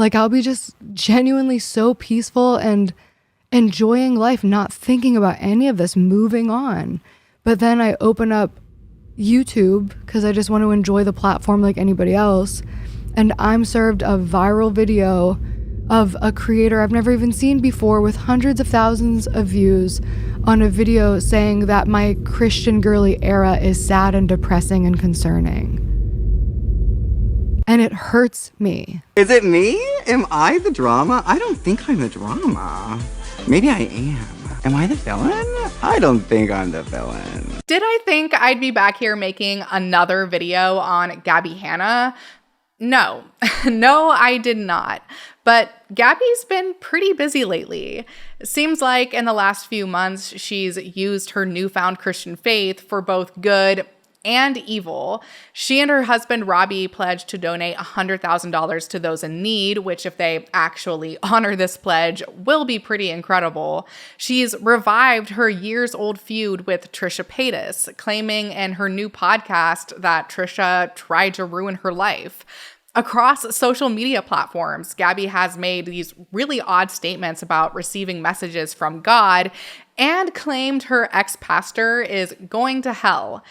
Like, I'll be just genuinely so peaceful and enjoying life, not thinking about any of this, moving on. But then I open up YouTube because I just want to enjoy the platform like anybody else, and I'm served a viral video of a creator I've never even seen before with hundreds of thousands of views on a video saying that my Christian girly era is sad and depressing and concerning. And it hurts me. Is it me? Am I the drama? I don't think I'm the drama. Maybe I am. Am I the villain? I don't think I'm the villain. Did I think I'd be back here making another video on Gabbie Hanna? No. No, I did not. But Gabbie's been pretty busy lately. It seems like in the last few months, she's used her newfound Christian faith for both good and evil. She and her husband, Robbie, pledged to donate $100,000 to those in need, which if they actually honor this pledge, will be pretty incredible. She's revived her years-old feud with Trisha Paytas, claiming in her new podcast that Trisha tried to ruin her life. Across social media platforms, Gabbie has made these really odd statements about receiving messages from God and claimed her ex-pastor is going to hell.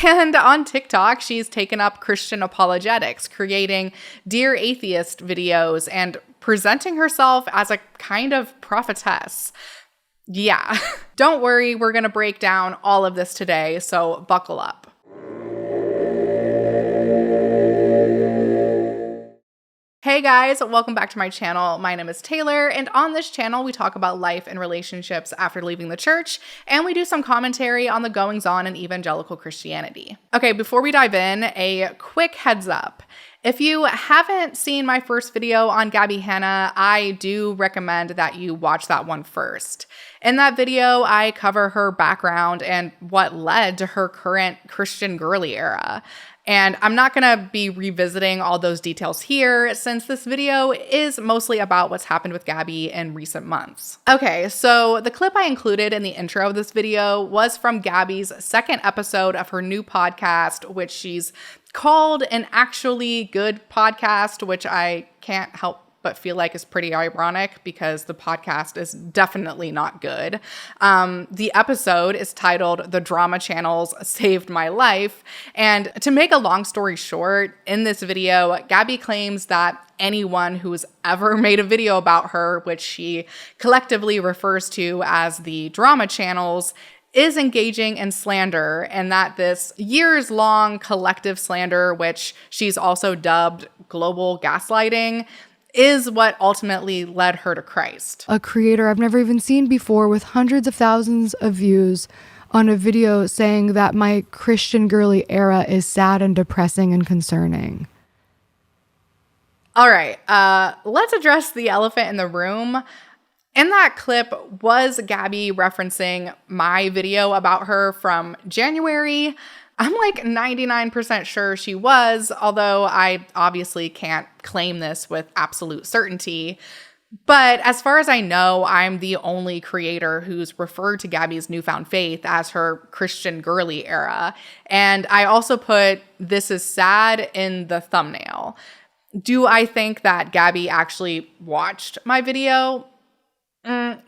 And on TikTok, she's taken up Christian apologetics, creating Dear Atheist videos and presenting herself as a kind of prophetess. Yeah, don't worry, we're going to break down all of this today, so buckle up. Hey guys, welcome back to my channel. My name is Taylor, and on this channel, we talk about life and relationships after leaving the church, and we do some commentary on the goings-on in evangelical Christianity. Okay, before we dive in, a quick heads up. If you haven't seen my first video on Gabbie Hanna, I do recommend that you watch that one first. In that video, I cover her background and what led to her current Christian girly era. And I'm not gonna be revisiting all those details here since this video is mostly about what's happened with Gabbie in recent months. Okay, so the clip I included in the intro of this video was from Gabbie's second episode of her new podcast, which she's called An Actually Good Podcast, which I can't help but feel like is pretty ironic because the podcast is definitely not good. The episode is titled The Drama Channels Saved My Life. And to make a long story short, in this video, Gabbie claims that anyone who's ever made a video about her, which she collectively refers to as the drama channels, is engaging in slander, and that this years-long collective slander, which she's also dubbed global gaslighting, is what ultimately led her to Christ. A creator I've never even seen before with hundreds of thousands of views on a video saying that my Christian girly era is sad and depressing and concerning. All right, let's address the elephant in the room. In that clip was Gabbie referencing my video about her from January. I'm like 99% sure she was, although I obviously can't claim this with absolute certainty. But as far as I know, I'm the only creator who's referred to Gabbie's newfound faith as her Christian girly era. And I also put "This is sad" in the thumbnail. Do I think that Gabbie actually watched my video?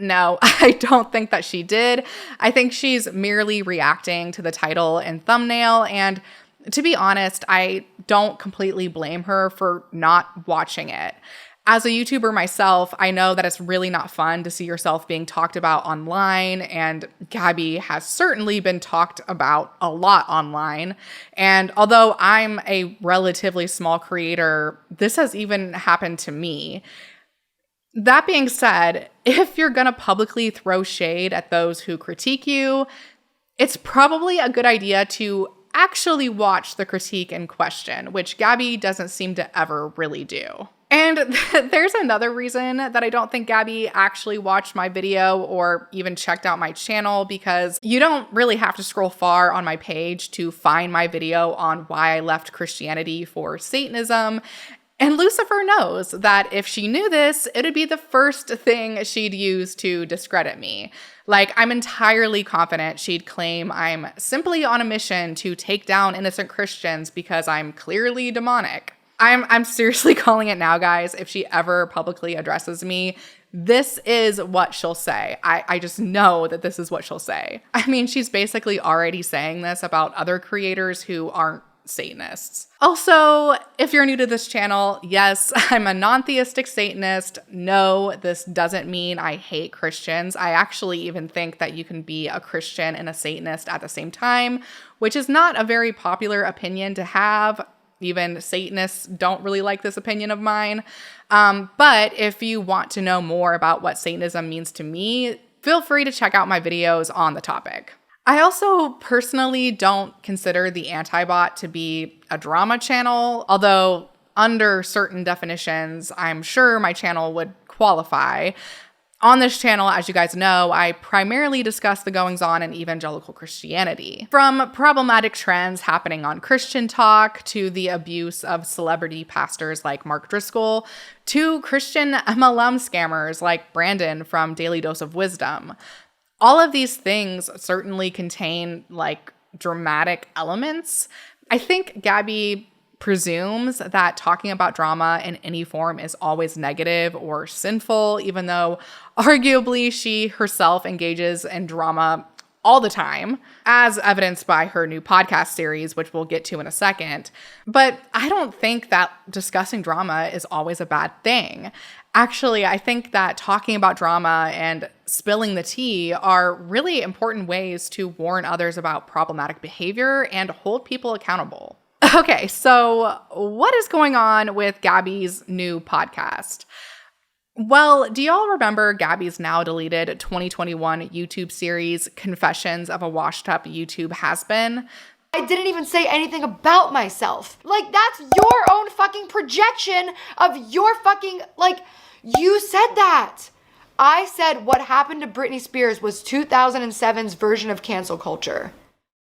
No, I don't think that she did. I think she's merely reacting to the title and thumbnail, and to be honest, I don't completely blame her for not watching it. As a YouTuber myself, I know that it's really not fun to see yourself being talked about online, and Gabbie has certainly been talked about a lot online. And although I'm a relatively small creator, this has even happened to me. That being said, if you're gonna publicly throw shade at those who critique you, it's probably a good idea to actually watch the critique in question, which Gabbie doesn't seem to ever really do. And there's another reason that I don't think Gabbie actually watched my video or even checked out my channel, because you don't really have to scroll far on my page to find my video on why I left Christianity for Satanism. And Lucifer knows that if she knew this, it'd be the first thing she'd use to discredit me. Like, I'm entirely confident she'd claim I'm simply on a mission to take down innocent Christians because I'm clearly demonic. I'm seriously calling it now, guys. If she ever publicly addresses me, this is what she'll say. I just know that this is what she'll say. I mean, she's basically already saying this about other creators who aren't Satanists. Also, if you're new to this channel, yes, I'm a non-theistic Satanist. No, this doesn't mean I hate Christians. I actually even think that you can be a Christian and a Satanist at the same time, which is not a very popular opinion to have. Even Satanists don't really like this opinion of mine. But if you want to know more about what Satanism means to me, feel free to check out my videos on the topic. I also personally don't consider the Antibot to be a drama channel, although under certain definitions, I'm sure my channel would qualify. On this channel, as you guys know, I primarily discuss the goings-on in evangelical Christianity. From problematic trends happening on Christian Talk, to the abuse of celebrity pastors like Mark Driscoll, to Christian MLM scammers like Brandon from Daily Dose of Wisdom. All of these things certainly contain like dramatic elements. I think Gabbie presumes that talking about drama in any form is always negative or sinful, even though arguably she herself engages in drama all the time, as evidenced by her new podcast series, which we'll get to in a second. But I don't think that discussing drama is always a bad thing. Actually, I think that talking about drama and spilling the tea are really important ways to warn others about problematic behavior and hold people accountable. Okay, so what is going on with Gabbie's new podcast? Well, do y'all remember Gabbie's now deleted 2021 YouTube series, Confessions of a Washed Up YouTube Has-Been? I didn't even say anything about myself. Like, that's your own fucking projection of your fucking, like, you said that. I said what happened to Britney Spears was 2007's version of cancel culture.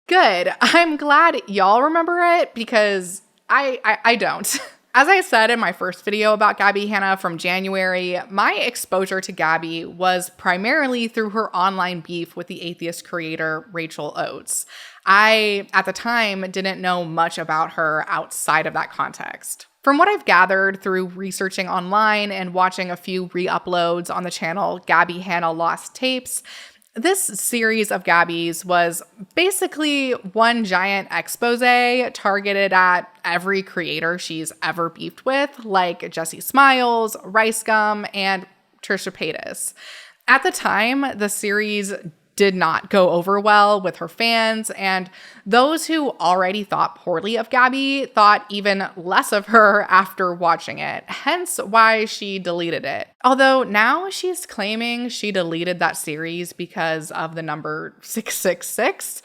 Good. I'm glad y'all remember it because I don't. As I said in my first video about Gabbie Hanna from January, my exposure to Gabbie was primarily through her online beef with the Atheist creator Rachel Oates. I, at the time, didn't know much about her outside of that context. From what I've gathered through researching online and watching a few re-uploads on the channel Gabbie Hanna Lost Tapes, this series of Gabbie's was basically one giant expose targeted at every creator she's ever beefed with, like Jessie Smiles, Rice Gum, and Trisha Paytas. At the time, the series did not go over well with her fans, and those who already thought poorly of Gabbie thought even less of her after watching it, hence why she deleted it. Although now she's claiming she deleted that series because of the number 666.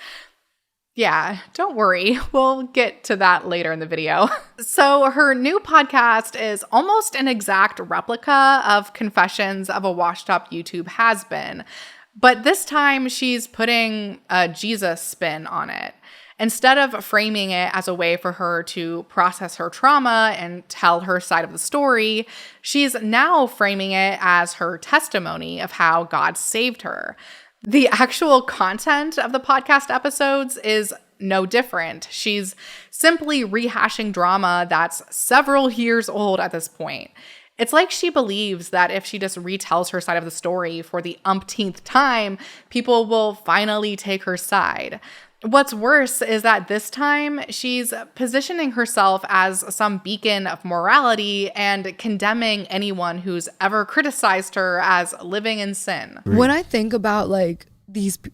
Yeah, don't worry. We'll get to that later in the video. So her new podcast is almost an exact replica of Confessions of a Washed Up YouTube Has-Been. But this time she's putting a Jesus spin on it. Instead of framing it as a way for her to process her trauma and tell her side of the story, she's now framing it as her testimony of how God saved her. The actual content of the podcast episodes is no different. She's simply rehashing drama that's several years old at this point. It's like she believes that if she just retells her side of the story for the umpteenth time, people will finally take her side. What's worse is that this time she's positioning herself as some beacon of morality and condemning anyone who's ever criticized her as living in sin. When I think about like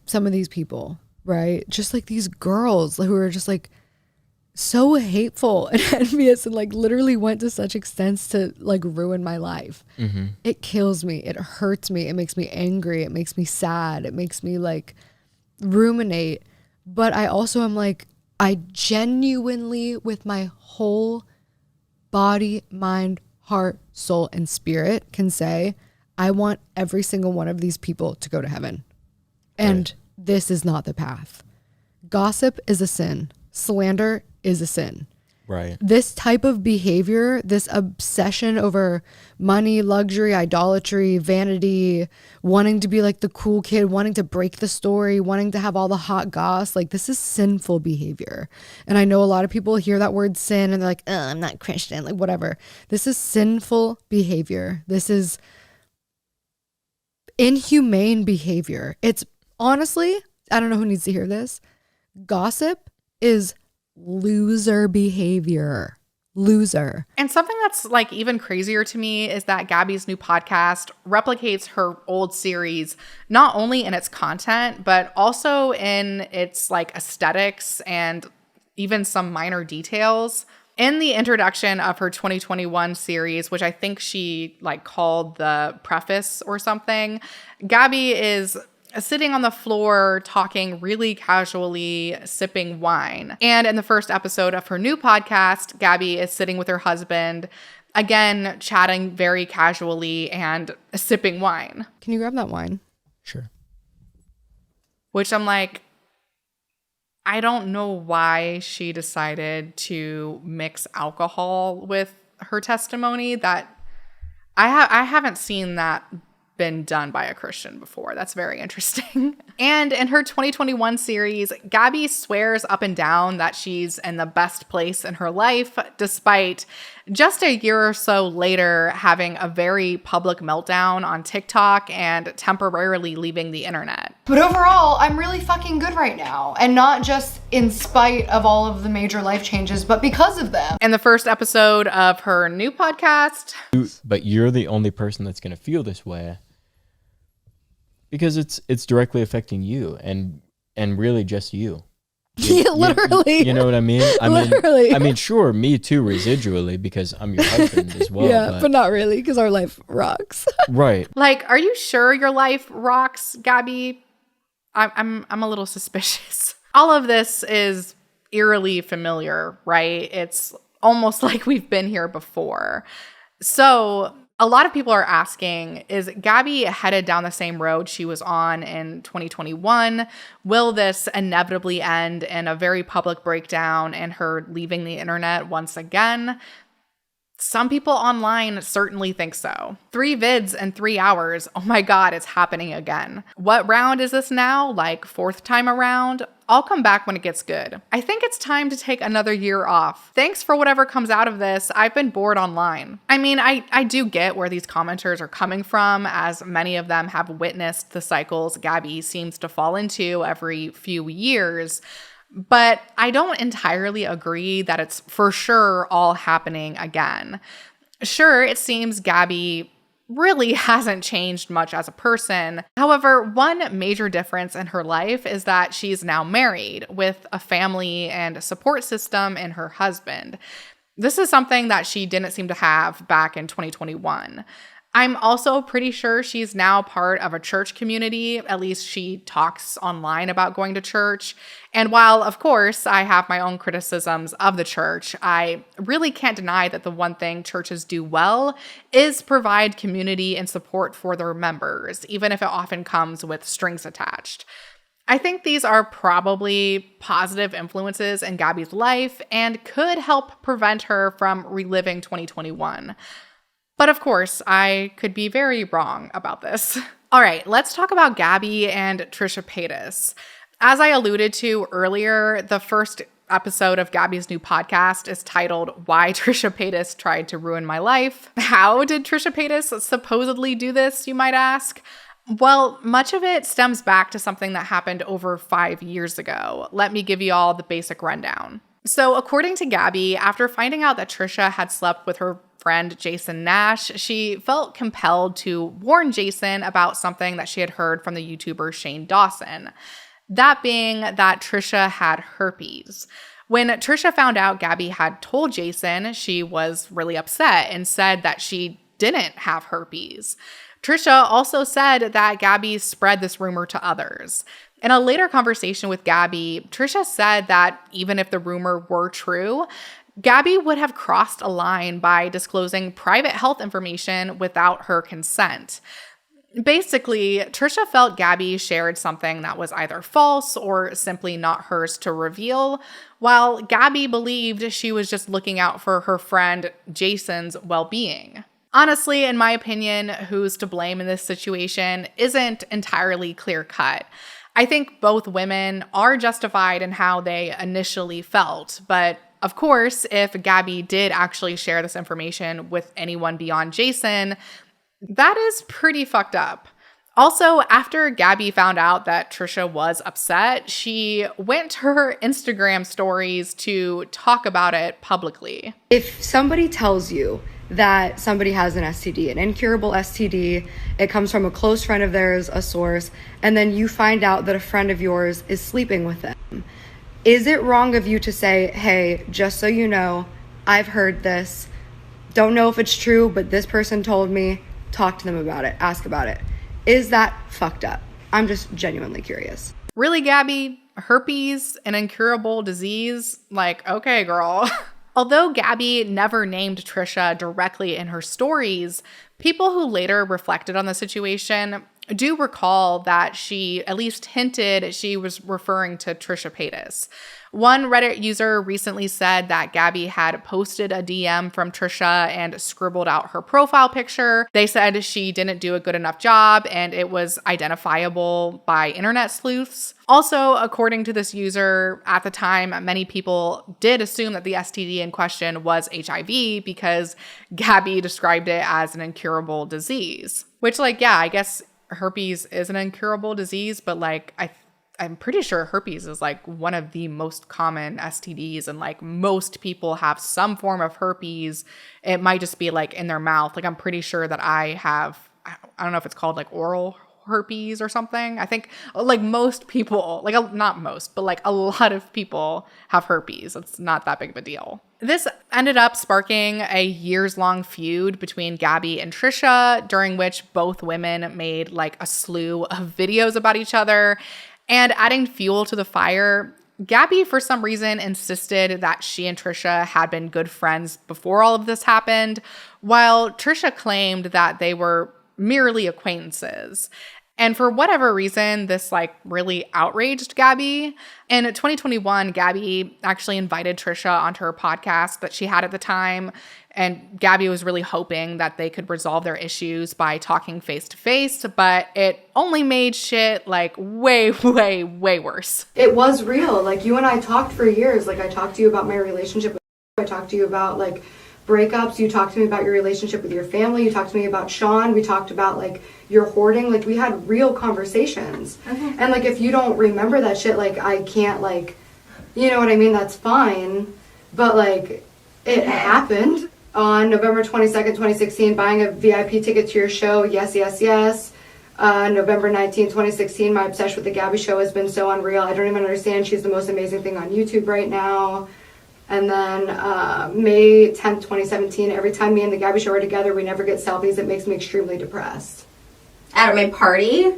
some of these people, right? Just like these girls who are just like so hateful and envious and like literally went to such extents to like ruin my life. Mm-hmm. It kills me. It hurts me. It makes me angry. It makes me sad. It makes me like ruminate. But I also am like, I genuinely with my whole body, mind, heart, soul, and spirit can say, I want every single one of these people to go to heaven. And this is not the path. Gossip is a sin. Slander is a sin. Right. This type of behavior, this obsession over money, luxury, idolatry, vanity, wanting to be like the cool kid, wanting to break the story, wanting to have all the hot goss, like this is sinful behavior. And I know a lot of people hear that word sin and they're like, oh, I'm not Christian, like whatever. This is sinful behavior. This is inhumane behavior. It's honestly, I don't know who needs to hear this. Gossip is loser behavior. Loser. And something that's like even crazier to me is that Gabbie's new podcast replicates her old series, not only in its content, but also in its like aesthetics and even some minor details. In the introduction of her 2021 series, which I think she like called the preface or something, Gabbie is sitting on the floor, talking really casually, sipping wine. And in the first episode of her new podcast, Gabbie is sitting with her husband, again, chatting very casually and sipping wine. Can you grab that wine? Sure. Which I'm like, I don't know why she decided to mix alcohol with her testimony. That I haven't seen that been done by a Christian before. That's very interesting. And in her 2021 series, Gabbie swears up and down that she's in the best place in her life, despite just a year or so later having a very public meltdown on TikTok and temporarily leaving the internet. But overall, I'm really fucking good right now. And not just in spite of all of the major life changes, but because of them. In the first episode of her new podcast, But you're the only person that's going to feel this way because it's directly affecting you and really just you. Yeah, literally. You know what I mean? Literally. I mean, sure, me too, residually, because I'm your husband as well. Yeah, but not really, because our life rocks. Right. like, are you sure your life rocks, Gabbie? I'm a little suspicious. All of this is eerily familiar, right? It's almost like we've been here before. So a lot of people are asking, is Gabbie headed down the same road she was on in 2021? Will this inevitably end in a very public breakdown and her leaving the internet once again? Some people online certainly think so. 3 vids in 3 hours. Oh my God, it's happening again. What round is this now? Like 4th time around? I'll come back when it gets good. I think it's time to take another year off. Thanks for whatever comes out of this. I've been bored online. I mean, I do get where these commenters are coming from, as many of them have witnessed the cycles Gabbie seems to fall into every few years. But I don't entirely agree that it's for sure all happening again. Sure, it seems Gabbie really hasn't changed much as a person. However, one major difference in her life is that she's now married with a family and a support system in her husband. This is something that she didn't seem to have back in 2021. I'm also pretty sure she's now part of a church community. At least she talks online about going to church. And while, of course, I have my own criticisms of the church, I really can't deny that the one thing churches do well is provide community and support for their members, even if it often comes with strings attached. I think these are probably positive influences in Gabbie's life and could help prevent her from reliving 2021. But of course, I could be very wrong about this. All right, let's talk about Gabbie and Trisha Paytas. As I alluded to earlier, the first episode of Gabbie's new podcast is titled Why Trisha Paytas Tried to Ruin My Life. How did Trisha Paytas supposedly do this, you might ask? Well, much of it stems back to something that happened over 5 years ago. Let me give you all the basic rundown. So according to Gabbie, after finding out that Trisha had slept with her friend Jason Nash, she felt compelled to warn Jason about something that she had heard from the YouTuber Shane Dawson. That being that Trisha had herpes. When Trisha found out Gabbie had told Jason, she was really upset and said that she didn't have herpes. Trisha also said that Gabbie spread this rumor to others. In a later conversation with Gabbie, Trisha said that even if the rumor were true, Gabbie would have crossed a line by disclosing private health information without her consent. Basically, Trisha felt Gabbie shared something that was either false or simply not hers to reveal, while Gabbie believed she was just looking out for her friend Jason's well-being. Honestly, in my opinion, who's to blame in this situation isn't entirely clear-cut. I think both women are justified in how they initially felt, but of course, if Gabbie did actually share this information with anyone beyond Jason, that is pretty fucked up. Also, after Gabbie found out that Trisha was upset, she went to her Instagram stories to talk about it publicly. If somebody tells you that somebody has an STD, an incurable STD, it comes from a close friend of theirs, a source, and then you find out that a friend of yours is sleeping with them, is it wrong of you to say, hey, just so you know, I've heard this, don't know if it's true, but this person told me, talk to them about it, ask about it. Is that fucked up? I'm just genuinely curious. Really, Gabbie? Herpes, an incurable disease? Like, okay, girl. Although Gabbie never named Trisha directly in her stories, people who later reflected on the situation do recall that she at least hinted she was referring to Trisha Paytas. One Reddit user recently said that Gabbie had posted a DM from Trisha and scribbled out her profile picture. They said she didn't do a good enough job and it was identifiable by internet sleuths. Also, according to this user, at the time, many people did assume that the STD in question was HIV because Gabbie described it as an incurable disease. Which, like, yeah, I guess herpes is an incurable disease, but like I'm pretty sure herpes is like one of the most common STDs, and like most people have some form of herpes. It might just be like in their mouth. Like I'm pretty sure that I don't know if it's called like oral herpes or something. I think like most people, like not most, but like a lot of people have herpes. It's not that big of a deal. This ended up sparking a years-long feud between Gabbie and Trisha, during which both women made like a slew of videos about each other. And adding fuel to the fire, Gabbie, for some reason, insisted that she and Trisha had been good friends before all of this happened, while Trisha claimed that they were merely acquaintances. And for whatever reason, this like really outraged Gabbie. In 2021, Gabbie actually invited Trisha onto her podcast that she had at the time. And Gabbie was really hoping that they could resolve their issues by talking face to face, but it only made shit like way, way, way worse. It was real. Like you and I talked for years. Like I talked to you about my relationship. I talked to you about like breakups. You talked to me about your relationship with your family. You talked to me about Sean. We talked about like your hoarding. Like we had real conversations. And like if you don't remember that shit, like I can't like, you know what I mean? That's fine. But like it happened. On November 22nd, 2016, buying a VIP ticket to your show, yes, yes, yes. November 19th, 2016, my obsession with the Gabbie show has been so unreal. I don't even understand. She's the most amazing thing on YouTube right now. And then May 10th, 2017, every time me and the Gabbie show are together, we never get selfies. It makes me extremely depressed. At my party?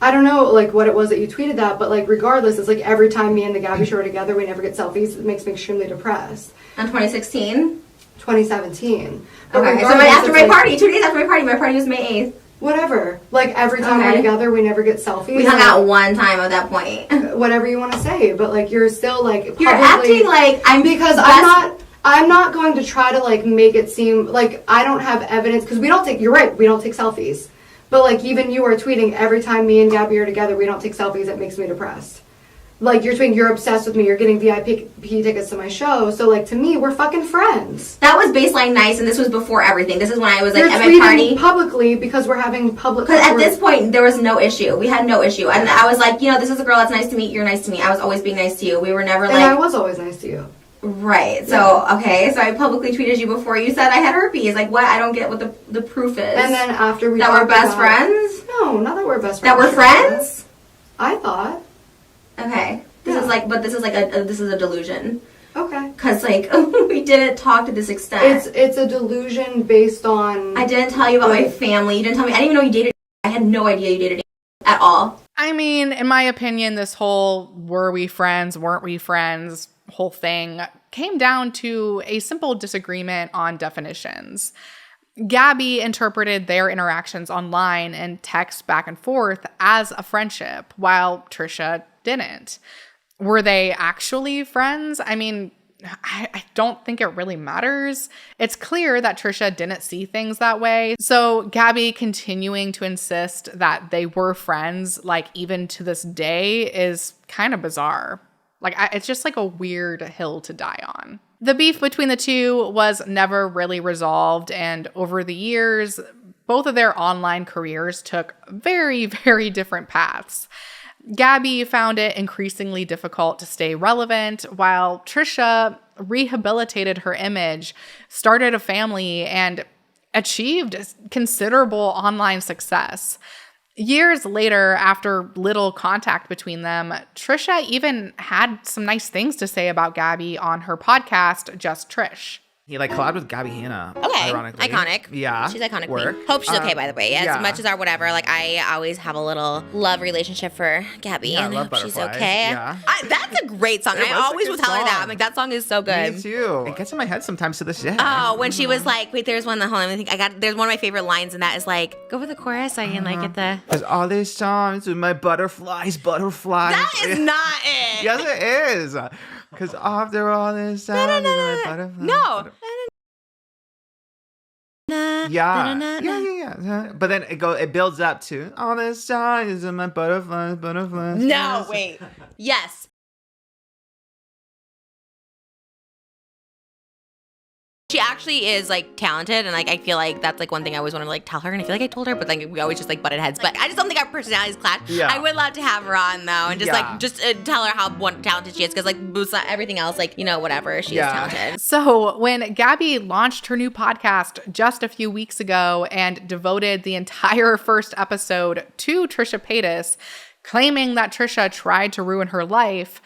I don't know like what it was that you tweeted that, but like regardless, it's like every time me and the Gabbie show are together, we never get selfies. It makes me extremely depressed. On 2016? 2017. Okay, so after my party, 2 days after my party was May 8th. Whatever. Like every time we're together, we never get selfies. We hung out one time at that point. Whatever you want to say, but like you're still like publicly, you're acting like I'm because I'm not going to try to like make it seem like I don't have evidence because we don't take. You're right. We don't take selfies. But like even you are tweeting every time me and Gabbie are together, we don't take selfies. It makes me depressed. Like you're tweeting, you're obsessed with me. You're getting VIP tickets to my show. So like to me, we're fucking friends. That was baseline nice, and this was before everything. This is when I was like you're at my party publicly because we're having public. Because at this point there was no issue. We had no issue, and I was like, you know, this is a girl that's nice to meet. You're nice to me. I was always being nice to you. We were never like. And I was always nice to you. Right. So okay. So I publicly tweeted you before you said I had herpes. Like what? I don't get what the proof is. And then after we that we're best friends. No, not that we're best friends. That we're friends. I thought. Okay. This is like a delusion. Okay. Cause like we didn't talk to this extent. It's a delusion based on. I didn't tell you about my family. You didn't tell me. I didn't even know you dated. I had no idea you dated at all. I mean, in my opinion, this whole were we friends, weren't we friends whole thing came down to a simple disagreement on definitions. Gabbie interpreted their interactions online and text back and forth as a friendship, while Trisha didn't. Were they actually friends? I mean, I don't think it really matters. It's clear that Trisha didn't see things that way. So Gabbie continuing to insist that they were friends, like even to this day, is kind of bizarre. Like, it's just like a weird hill to die on. The beef between the two was never really resolved, and over the years, both of their online careers took very, very different paths. Gabbie found it increasingly difficult to stay relevant, while Trisha rehabilitated her image, started a family, and achieved considerable online success. Years later, after little contact between them, Trisha even had some nice things to say about Gabbie on her podcast, Just Trish. He like collabed with Gabbie Hanna. Okay, ironically. iconic. Yeah, she's iconic. Work. Queen. Hope she's okay, by the way. As yeah. much as our whatever, like I always have a little love relationship for Gabbie, Yeah, I and I love hope she's Butterflies. okay. Yeah. That's a great song. It I was a always good was telling that. song. I'm like, that song is so good. Me too. It gets in my head sometimes to this day. Oh, when she was like, wait, there's one that hold on, I think there's one of my favorite lines, and that is like, go for the chorus so I can like get the. Because all these songs with my butterflies. That is not it. Yes, it is. Because after all this time, my butterflies. No. Yeah. But then it builds up to all this time is my butterflies. No, wait. Yes. She actually is like talented, and like I feel like that's like one thing I always want to like tell her, and I feel like I told her, but like we always just like butted heads. But I just don't think our personalities clash. Yeah. I would love to have her on though, and just Yeah. like tell her how talented she is, because like everything else, like whatever, she is talented. So when Gabbie launched her new podcast just a few weeks ago and devoted the entire first episode to Trisha Paytas, claiming that Trisha tried to ruin her life,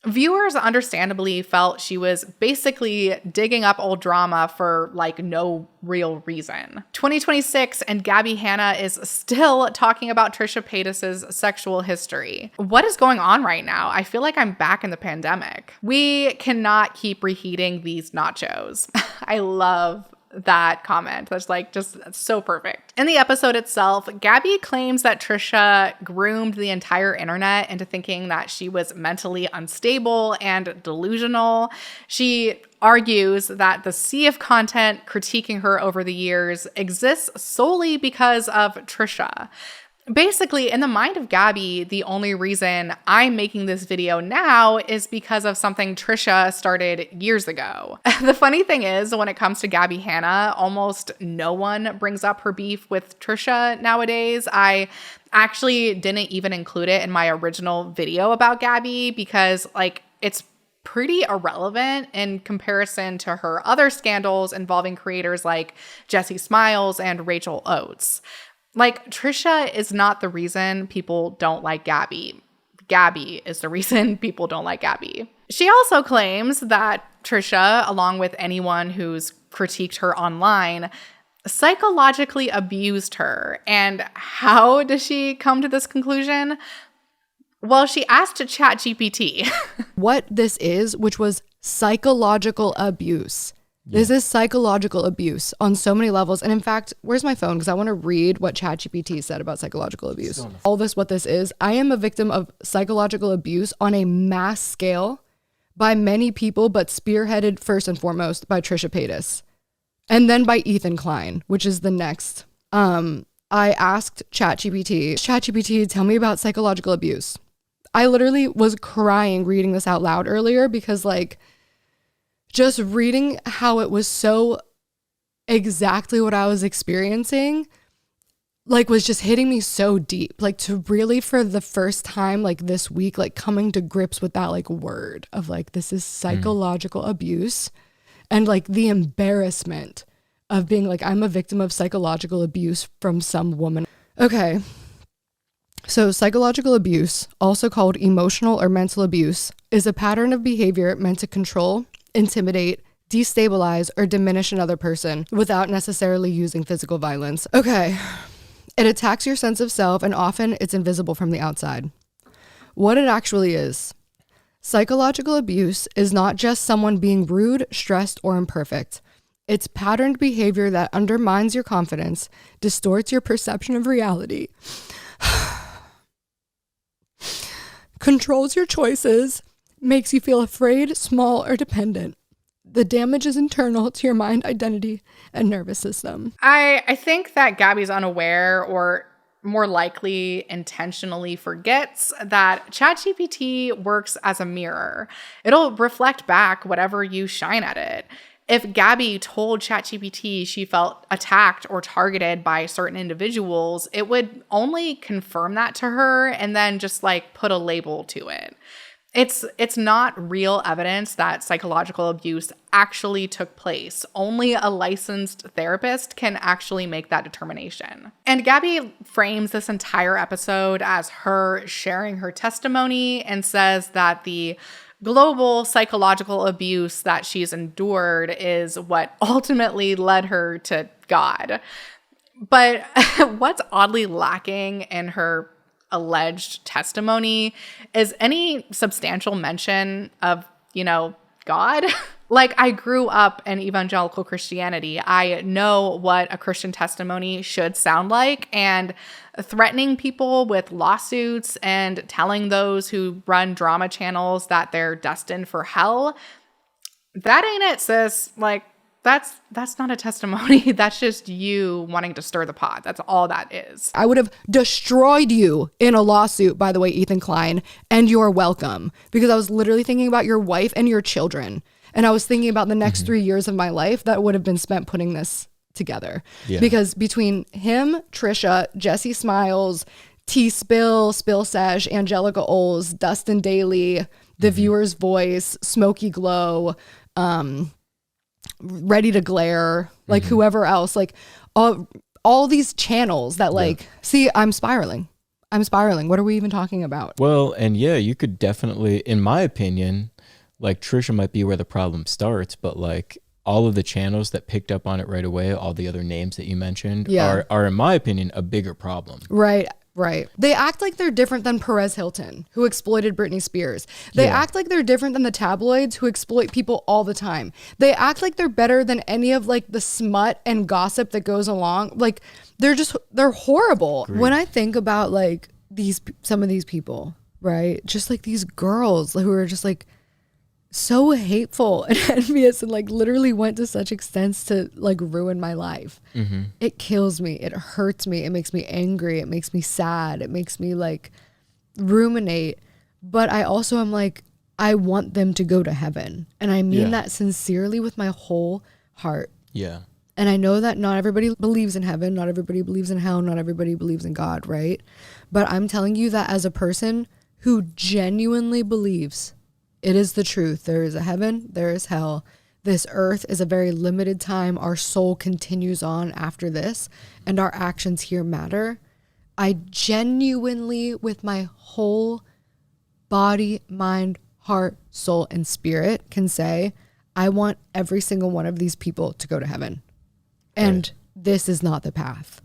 viewers understandably felt she was basically digging up old drama for like no real reason. 2026 and Gabbie Hanna is still talking about Trisha Paytas' sexual history. What is going on right now? I feel like I'm back in the pandemic. We cannot keep reheating these nachos. I love that comment. That's like just so perfect. In the episode itself, Gabbie claims that Trisha groomed the entire internet into thinking that she was mentally unstable and delusional. She argues that the sea of content critiquing her over the years exists solely because of Trisha. Basically, in the mind of Gabbie, the only reason I'm making this video now is because of something Trisha started years ago. The funny thing is, when it comes to Gabbie Hanna, almost no one brings up her beef with Trisha nowadays. I actually didn't even include it in my original video about Gabbie because, like, it's pretty irrelevant in comparison to her other scandals involving creators like Jessie Smiles and Rachel Oates. Like, Trisha is not the reason people don't like Gabbie. Gabbie is the reason people don't like Gabbie. She also claims that Trisha, along with anyone who's critiqued her online, psychologically abused her. And how does she come to this conclusion? Well, she asked ChatGPT. What this is, which was psychological abuse. This is psychological abuse on so many levels. And in fact, where's my phone? Because I want to read what ChatGPT said about psychological abuse. All this, what this is, I am a victim of psychological abuse on a mass scale by many people, but spearheaded first and foremost by Trisha Paytas. And then by Ethan Klein, which is the next. I asked ChatGPT, tell me about psychological abuse. I literally was crying reading this out loud earlier because like, just reading how it was so exactly what I was experiencing, like was just hitting me so deep. Like to really, for the first time, like this week, like coming to grips with that like word of like, this is psychological abuse, and like the embarrassment of being like, I'm a victim of psychological abuse from some woman. Okay. So psychological abuse, also called emotional or mental abuse, is a pattern of behavior meant to control, intimidate, destabilize, or diminish another person without necessarily using physical violence. Okay. It attacks your sense of self, and often it's invisible from the outside. What it actually is. Psychological abuse is not just someone being rude, stressed, or imperfect. It's patterned behavior that undermines your confidence, distorts your perception of reality, controls your choices, makes you feel afraid, small, or dependent. The damage is internal to your mind, identity, and nervous system. I think that Gabbie's unaware, or more likely intentionally forgets, that ChatGPT works as a mirror. It'll reflect back whatever you shine at it. If Gabbie told ChatGPT she felt attacked or targeted by certain individuals, it would only confirm that to her and then just like put a label to it. It's not real evidence that psychological abuse actually took place. Only a licensed therapist can actually make that determination. And Gabbie frames this entire episode as her sharing her testimony and says that the global psychological abuse that she's endured is what ultimately led her to God. But what's oddly lacking in her alleged testimony is any substantial mention of, God. Like, I grew up in evangelical Christianity. I know what a Christian testimony should sound like, and threatening people with lawsuits and telling those who run drama channels that they're destined for hell, that ain't it, sis. Like, that's not a testimony. That's just you wanting to stir the pot. That's all that is. I would have destroyed you in a lawsuit, by the way, Ethan Klein, and you're welcome. Because I was literally thinking about your wife and your children. And I was thinking about the next 3 years of my life that would have been spent putting this together. Yeah. Because between him, Trisha, Jesse Smiles, T Spill, Spill Sesh, Angelica Oles, Dustin Daly, The Viewer's Voice, Smoky Glow, Ready to Glare, like whoever else, like all these channels that see, I'm spiraling. What are we even talking about? Well, and yeah, you could definitely, in my opinion, like Trisha might be where the problem starts, but like all of the channels that picked up on it right away, all the other names that you mentioned are in my opinion, a bigger problem. Right. They act like they're different than Perez Hilton, who exploited Britney Spears. They act like they're different than the tabloids who exploit people all the time. They act like they're better than any of like the smut and gossip that goes along. Like they're horrible. Agreed. When I think about like some of these people, right? Just like these girls who are just like so hateful and envious and like literally went to such extents to like ruin my life. It kills me. It hurts me. It makes me angry. It makes me sad. It makes me like ruminate. But I also am like, I want them to go to heaven. And I mean that sincerely with my whole heart. Yeah. And I know that not everybody believes in heaven. Not everybody believes in hell. Not everybody believes in God, right? But I'm telling you that as a person who genuinely believes it is the truth. There is a heaven, there is hell. This earth is a very limited time. Our soul continues on after this, and our actions here matter. I genuinely, with my whole body, mind, heart, soul, and spirit, can say, I want every single one of these people to go to heaven. And this is not the path.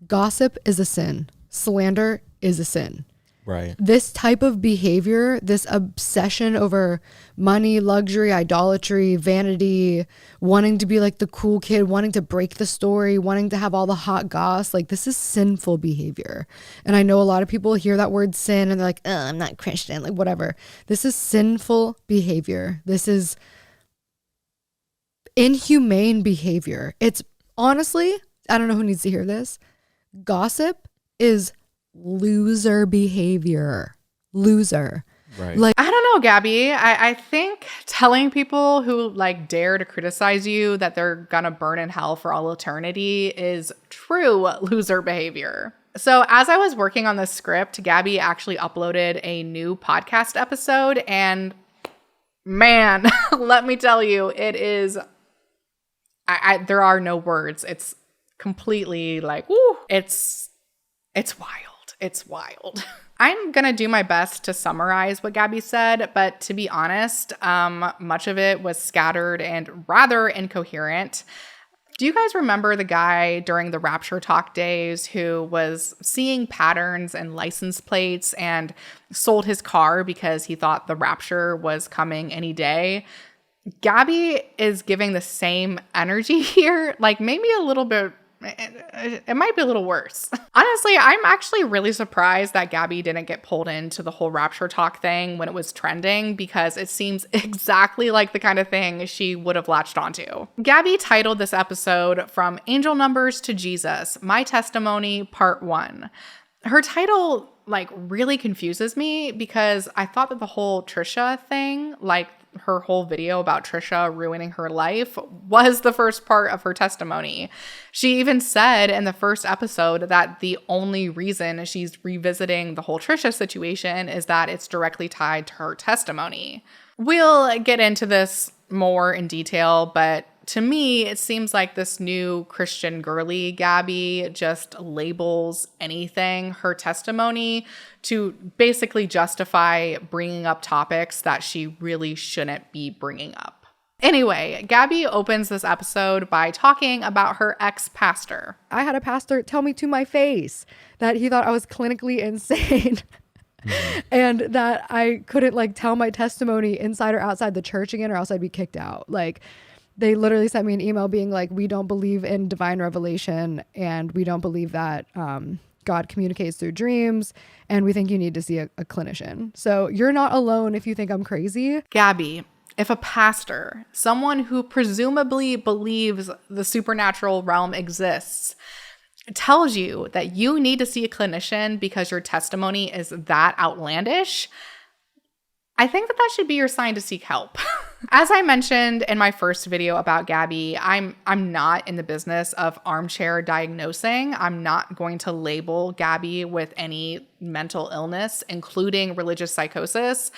Gossip is a sin. Slander is a sin. Right. This type of behavior, this obsession over money, luxury, idolatry, vanity, wanting to be like the cool kid, wanting to break the story, wanting to have all the hot goss, like this is sinful behavior. And I know a lot of people hear that word sin and they're like, oh, I'm not Christian, like whatever. This is sinful behavior. This is inhumane behavior. It's honestly, I don't know who needs to hear this. Gossip is loser behavior. Loser. Right. Like, I don't know, Gabbie. I think telling people who like dare to criticize you that they're gonna burn in hell for all eternity is true loser behavior. So as I was working on this script, Gabbie actually uploaded a new podcast episode, and man, let me tell you, it is there are no words. It's completely like, woo, it's wild. It's wild. I'm going to do my best to summarize what Gabbie said, but to be honest, much of it was scattered and rather incoherent. Do you guys remember the guy during the Rapture Talk days who was seeing patterns and license plates and sold his car because he thought the rapture was coming any day? Gabbie is giving the same energy here, like maybe a little bit. It might be a little worse. Honestly, I'm actually really surprised that Gabbie didn't get pulled into the whole rapture talk thing when it was trending, because it seems exactly like the kind of thing she would have latched onto. Gabbie titled this episode From Angel Numbers to Jesus, My Testimony, Part 1. Her title like really confuses me because I thought that the whole Trisha thing, like her whole video about Trisha ruining her life, was the first part of her testimony. She even said in the first episode that the only reason she's revisiting the whole Trisha situation is that it's directly tied to her testimony. We'll get into this more in detail, but to me, it seems like this new Christian girly Gabbie just labels anything her testimony to basically justify bringing up topics that she really shouldn't be bringing up. Anyway, Gabbie opens this episode by talking about her ex-pastor. I had a pastor tell me to my face that he thought I was clinically insane. And that I couldn't like tell my testimony inside or outside the church again, or else I'd be kicked out. Like, they literally sent me an email being like, we don't believe in divine revelation, and we don't believe that God communicates through dreams, and we think you need to see a clinician. So you're not alone if you think I'm crazy. Gabbie, if a pastor, someone who presumably believes the supernatural realm exists, tells you that you need to see a clinician because your testimony is that outlandish, I think that should be your sign to seek help. As I mentioned in my first video about Gabbie, I'm not in the business of armchair diagnosing. I'm not going to label Gabbie with any mental illness, including religious psychosis.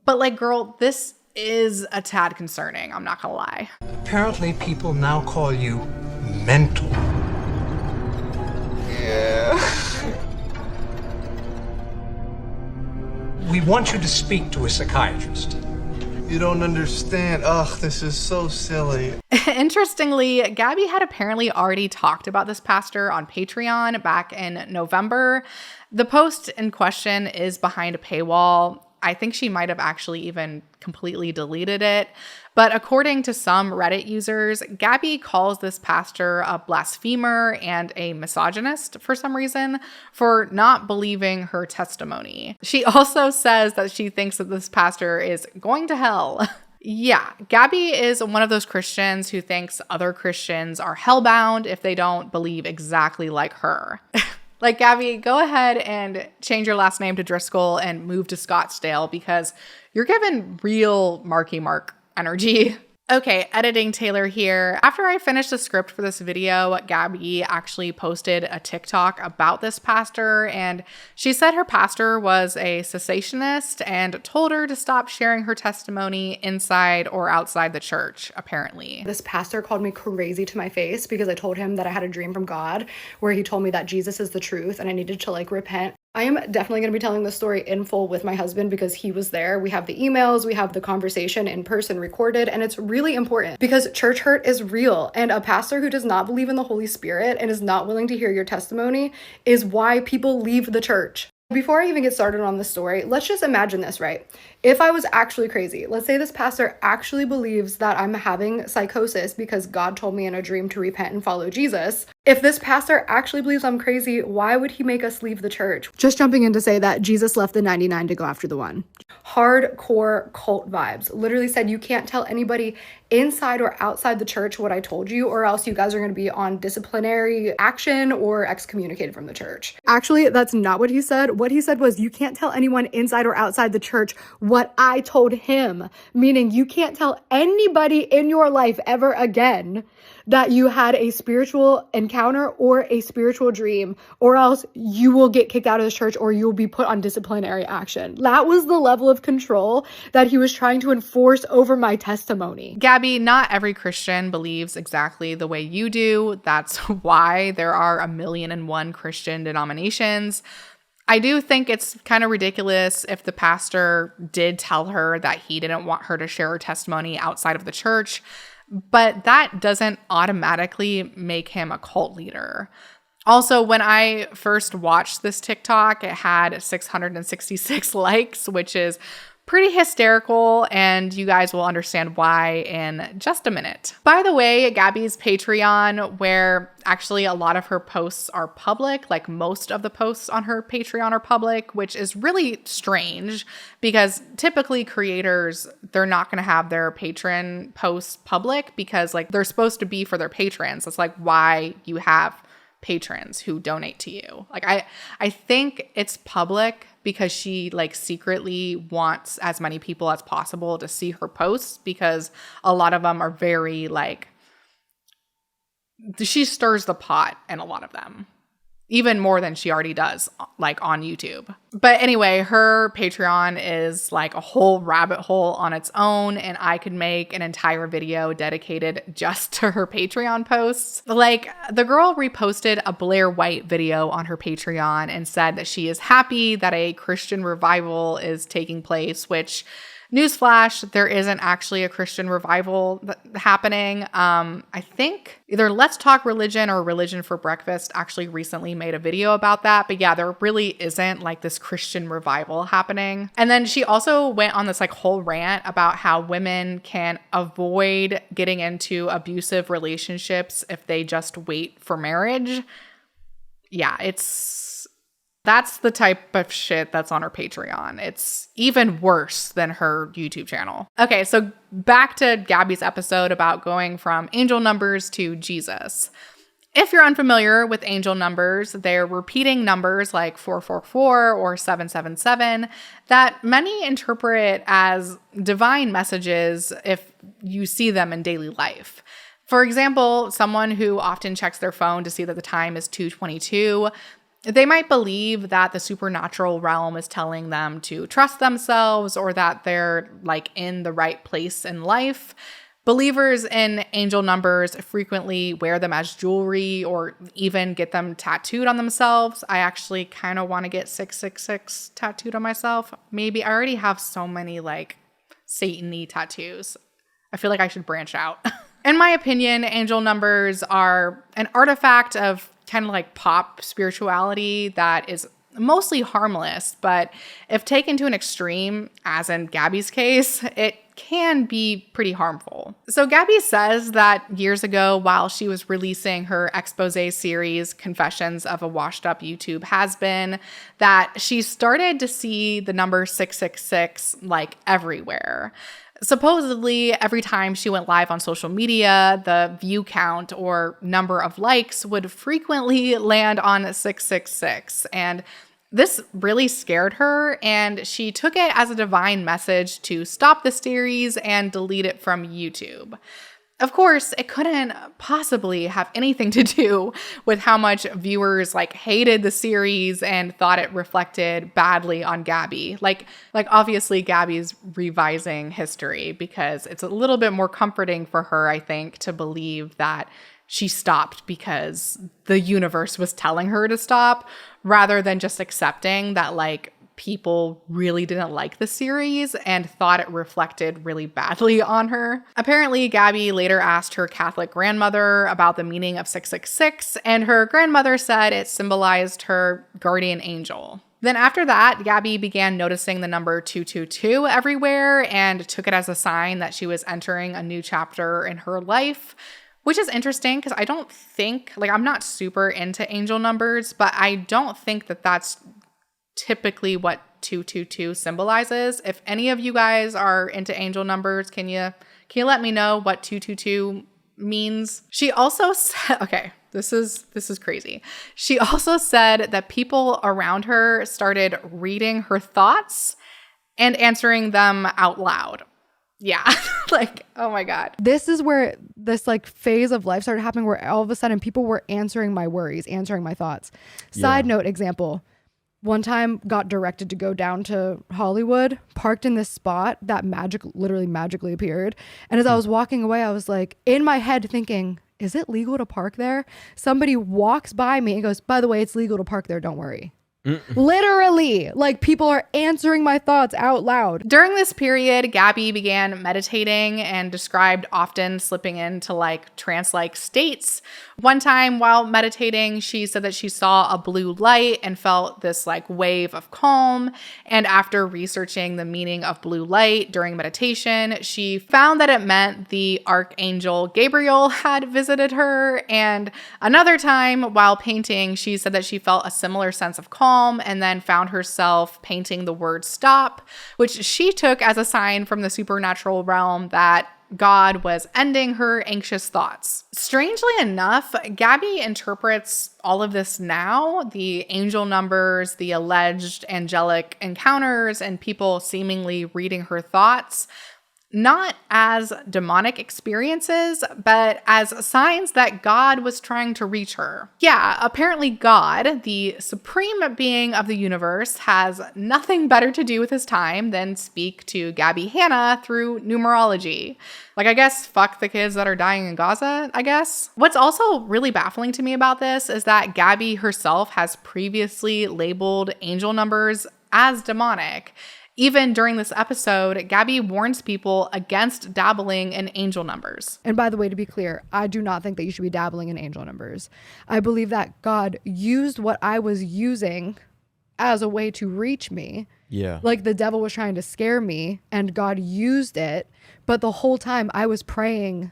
But like, girl, this is a tad concerning. I'm not gonna lie. Apparently people now call you mental. Yeah. We want you to speak to a psychiatrist. You don't understand. Ugh, this is so silly. Interestingly, Gabbie had apparently already talked about this pastor on Patreon back in November. The post in question is behind a paywall. I think she might have actually even completely deleted it. But according to some Reddit users, Gabbie calls this pastor a blasphemer and a misogynist for some reason for not believing her testimony. She also says that she thinks that this pastor is going to hell. Yeah, Gabbie is one of those Christians who thinks other Christians are hellbound if they don't believe exactly like her. Like, Gabbie, go ahead and change your last name to Driscoll and move to Scottsdale because you're giving real Marky Mark energy. Okay, editing Taylor here. After I finished the script for this video, Gabbie actually posted a TikTok about this pastor, and she said her pastor was a cessationist and told her to stop sharing her testimony inside or outside the church, apparently. This pastor called me crazy to my face because I told him that I had a dream from God where he told me that Jesus is the truth and I needed to like repent. I am definitely going to be telling the story in full with my husband because he was there. We have the emails, we have the conversation in person recorded, and it's really important because church hurt is real. And a pastor who does not believe in the Holy Spirit and is not willing to hear your testimony is why people leave the church. Before I even get started on the story, let's just imagine this, right? If I was actually crazy, let's say this pastor actually believes that I'm having psychosis because God told me in a dream to repent and follow Jesus. If this pastor actually believes I'm crazy, why would he make us leave the church? Just jumping in to say that Jesus left the 99 to go after the one. Hardcore cult vibes. Literally said you can't tell anybody inside or outside the church what I told you, or else you guys are going to be on disciplinary action or excommunicated from the church. Actually, that's not what he said. What he said was you can't tell anyone inside or outside the church what I told him, meaning you can't tell anybody in your life ever again that you had a spiritual encounter or a spiritual dream, or else you will get kicked out of the church or you'll be put on disciplinary action. That was the level of control that he was trying to enforce over my testimony. Gabbie, not every Christian believes exactly the way you do. That's why there are 1,000,001 Christian denominations. I do think it's kind of ridiculous if the pastor did tell her that he didn't want her to share her testimony outside of the church, but that doesn't automatically make him a cult leader. Also, when I first watched this TikTok, it had 666 likes, which is pretty hysterical, and you guys will understand why in just a minute. By the way, Gabbie's Patreon, where actually a lot of her posts are public, like most of the posts on her Patreon are public, which is really strange because typically creators, they're not going to have their patron posts public because like they're supposed to be for their patrons. That's like why you have patrons who donate to you. Like I think it's public because she like secretly wants as many people as possible to see her posts because a lot of them are very like, she stirs the pot in a lot of them, even more than she already does like on YouTube. But anyway, her Patreon is like a whole rabbit hole on its own, and I could make an entire video dedicated just to her Patreon posts. Like the girl reposted a Blair White video on her Patreon and said that she is happy that a Christian revival is taking place, which newsflash, there isn't actually a Christian revival happening. I think either Let's Talk Religion or Religion for Breakfast actually recently made a video about that. But yeah, there really isn't like this Christian revival happening. And then she also went on this like whole rant about how women can avoid getting into abusive relationships if they just wait for marriage. Yeah, that's the type of shit that's on her Patreon. It's even worse than her YouTube channel. Okay, so back to Gabbie's episode about going from angel numbers to Jesus. If you're unfamiliar with angel numbers, they're repeating numbers like 444 or 777 that many interpret as divine messages if you see them in daily life. For example, someone who often checks their phone to see that the time is 2:22, they might believe that the supernatural realm is telling them to trust themselves or that they're like in the right place in life. Believers in angel numbers frequently wear them as jewelry or even get them tattooed on themselves. I actually kind of want to get 666 tattooed on myself. Maybe I already have so many like Satan-y tattoos. I feel like I should branch out. In my opinion, angel numbers are an artifact of kind of like pop spirituality that is mostly harmless, but if taken to an extreme, as in Gabbie's case, it can be pretty harmful. So Gabbie says that years ago, while she was releasing her expose series, Confessions of a Washed Up YouTube Has-Been, that she started to see the number 666 like everywhere. Supposedly, every time she went live on social media, the view count or number of likes would frequently land on 666. And this really scared her, and she took it as a divine message to stop the series and delete it from YouTube. Of course, it couldn't possibly have anything to do with how much viewers like hated the series and thought it reflected badly on Gabbie. Like obviously Gabbie's revising history because it's a little bit more comforting for her, I think, to believe that she stopped because the universe was telling her to stop rather than just accepting that like people really didn't like the series and thought it reflected really badly on her. Apparently, Gabbie later asked her Catholic grandmother about the meaning of 666, and her grandmother said it symbolized her guardian angel. Then after that, Gabbie began noticing the number 222 everywhere and took it as a sign that she was entering a new chapter in her life, which is interesting because I don't think, like I'm not super into angel numbers, but I don't think that that's typically what 222 symbolizes. If any of you guys are into angel numbers, can you let me know what 222 means? She also said, okay, this is crazy. She also said that people around her started reading her thoughts and answering them out loud. Yeah. Like, oh my God. This is where this like phase of life started happening where all of a sudden people were answering my worries, answering my thoughts. Side note example. One time got directed to go down to Hollywood, parked in this spot that literally magically appeared. And as I was walking away, I was like in my head thinking, is it legal to park there? Somebody walks by me and goes, by the way, it's legal to park there. Don't worry. Literally, like people are answering my thoughts out loud. During this period, Gabbie began meditating and described often slipping into like trance-like states. One time while meditating, she said that she saw a blue light and felt this like wave of calm. And after researching the meaning of blue light during meditation, she found that it meant the archangel Gabriel had visited her. And another time while painting, she said that she felt a similar sense of calm and then found herself painting the word stop, which she took as a sign from the supernatural realm that God was ending her anxious thoughts. Strangely enough, Gabbie interprets all of this now, the angel numbers, the alleged angelic encounters, and people seemingly reading her thoughts, not as demonic experiences, but as signs that God was trying to reach her. Yeah, apparently God, the supreme being of the universe, has nothing better to do with his time than speak to Gabbie Hanna through numerology. Like, I guess, fuck the kids that are dying in Gaza, I guess. What's also really baffling to me about this is that Gabbie herself has previously labeled angel numbers as demonic. Even during this episode, Gabbie warns people against dabbling in angel numbers. And by the way, to be clear, I do not think that you should be dabbling in angel numbers. I believe that God used what I was using as a way to reach me. Yeah. Like the devil was trying to scare me and God used it. But the whole time I was praying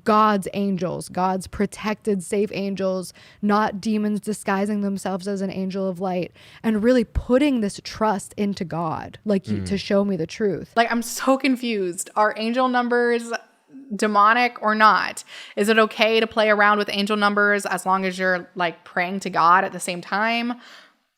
God's angels, God's protected, safe angels, not demons disguising themselves as an angel of light, and really putting this trust into God, like to show me the truth. Like, I'm so confused. Are angel numbers demonic or not? Is it okay to play around with angel numbers as long as you're like praying to God at the same time?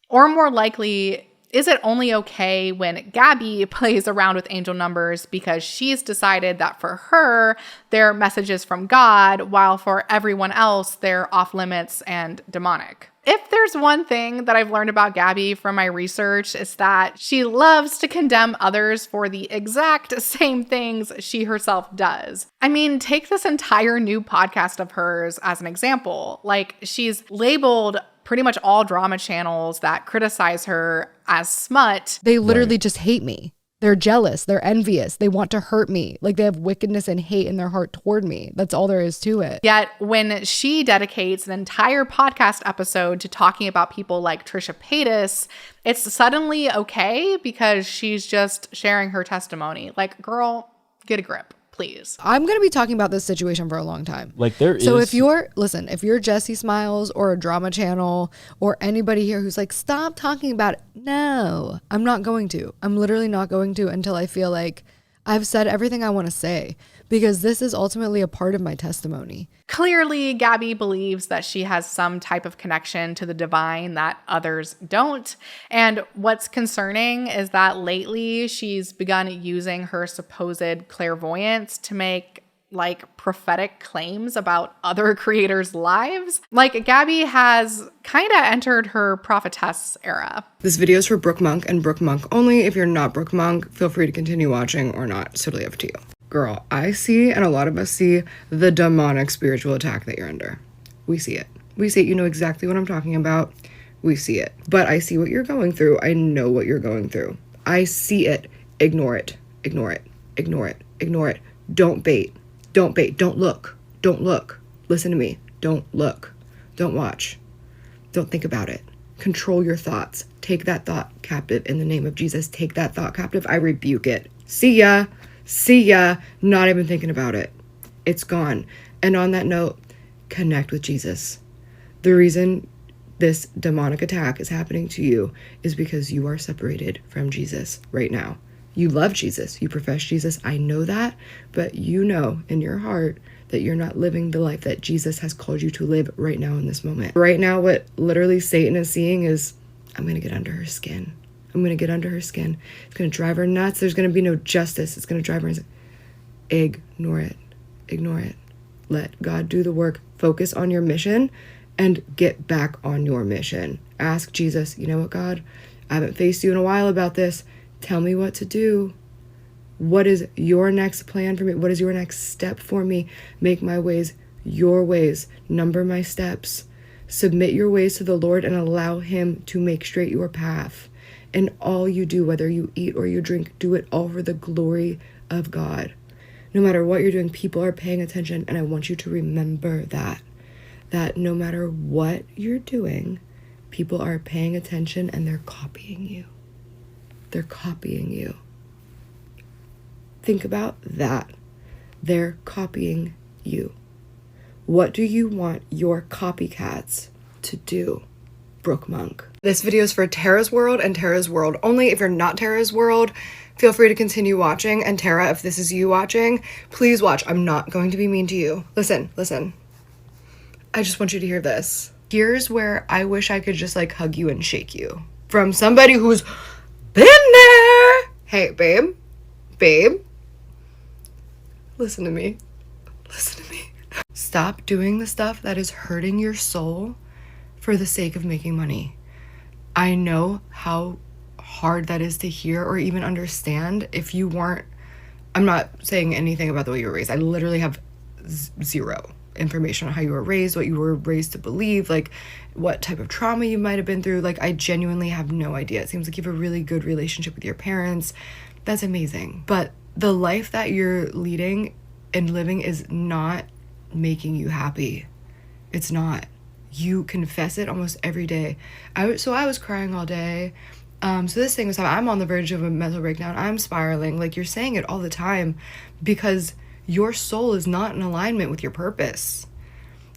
Or more likely, is it only okay when Gabbie plays around with angel numbers because she's decided that for her, they're messages from God, while for everyone else, they're off limits and demonic? If there's one thing that I've learned about Gabbie from my research, it's that she loves to condemn others for the exact same things she herself does. I mean, take this entire new podcast of hers as an example. Like, she's labeled pretty much all drama channels that criticize her as smut. They literally just hate me. They're jealous. They're envious. They want to hurt me. Like, they have wickedness and hate in their heart toward me. That's all there is to it. Yet when she dedicates an entire podcast episode to talking about people like Trisha Paytas, it's suddenly okay because she's just sharing her testimony. Like, girl, get a grip, please. I'm going to be talking about this situation for a long time. Like, there is... So if you're Jesse Smiles or a drama channel or anybody here who's like, stop talking about it. No, I'm not going to. I'm literally not going to until I feel like I've said everything I want to say, because this is ultimately a part of my testimony. Clearly, Gabbie believes that she has some type of connection to the divine that others don't. And what's concerning is that lately she's begun using her supposed clairvoyance to make like prophetic claims about other creators' lives. Like, Gabbie has kind of entered her prophetess era. This video is for Brooke Monk and Brooke Monk only. If you're not Brooke Monk, feel free to continue watching or not. It's totally up to you. Girl, I see, and a lot of us see, the demonic spiritual attack that you're under. We see it. We see it. You know exactly what I'm talking about. We see it. But I see what you're going through. I know what you're going through. I see it. Ignore it. Ignore it. Ignore it. Ignore it. Don't bait. Don't bait. Don't look. Don't look. Listen to me. Don't look. Don't watch. Don't think about it. Control your thoughts. Take that thought captive in the name of Jesus. Take that thought captive. I rebuke it. See ya. See ya. Not even thinking about it. It's gone. And on that note, connect with Jesus. The reason this demonic attack is happening to you is because you are separated from Jesus right now. You love Jesus. You profess Jesus. I know that. But you know in your heart that you're not living the life that Jesus has called you to live right now in this moment. Right now, what literally Satan is seeing is, I'm going to get under her skin. I'm going to get under her skin. It's going to drive her nuts. There's going to be no justice. It's going to drive her insane. Ignore it. Ignore it. Let God do the work. Focus on your mission and get back on your mission. Ask Jesus, you know what, God? I haven't faced you in a while about this. Tell me what to do. What is your next plan for me? What is your next step for me? Make my ways your ways. Number my steps Submit your ways to the Lord and allow him to make straight your path. In all you do, whether you eat or you drink, do it all for the glory of God. No matter what you're doing, people are paying attention, and I want you to remember that no matter what you're doing, people are paying attention and they're copying you. They're copying you. Think about that. They're copying you. What do you want your copycats to do, Brooke Monk? This video is for Tara's World and Tara's World only. If you're not Tara's World, feel free to continue watching. And Tara, if this is you watching, please watch. I'm not going to be mean to you. Listen. I just want you to hear this. Here's where I wish I could just like hug you and shake you. From somebody who's been there. Hey, babe. Listen to me. Stop doing the stuff that is hurting your soul for the sake of making money. I know how hard that is to hear or even understand if you weren't. I'm not saying anything about the way you were raised. I literally have zero information on how you were raised, what you were raised to believe, like what type of trauma you might have been through. Like, I genuinely have no idea. It seems like you have a really good relationship with your parents. That's amazing. But the life that you're leading and living is not making you happy. It's not. You confess it almost every day. I was crying all day. So this thing was happening. I'm on the verge of a mental breakdown. I'm spiraling. Like, you're saying it all the time because your soul is not in alignment with your purpose.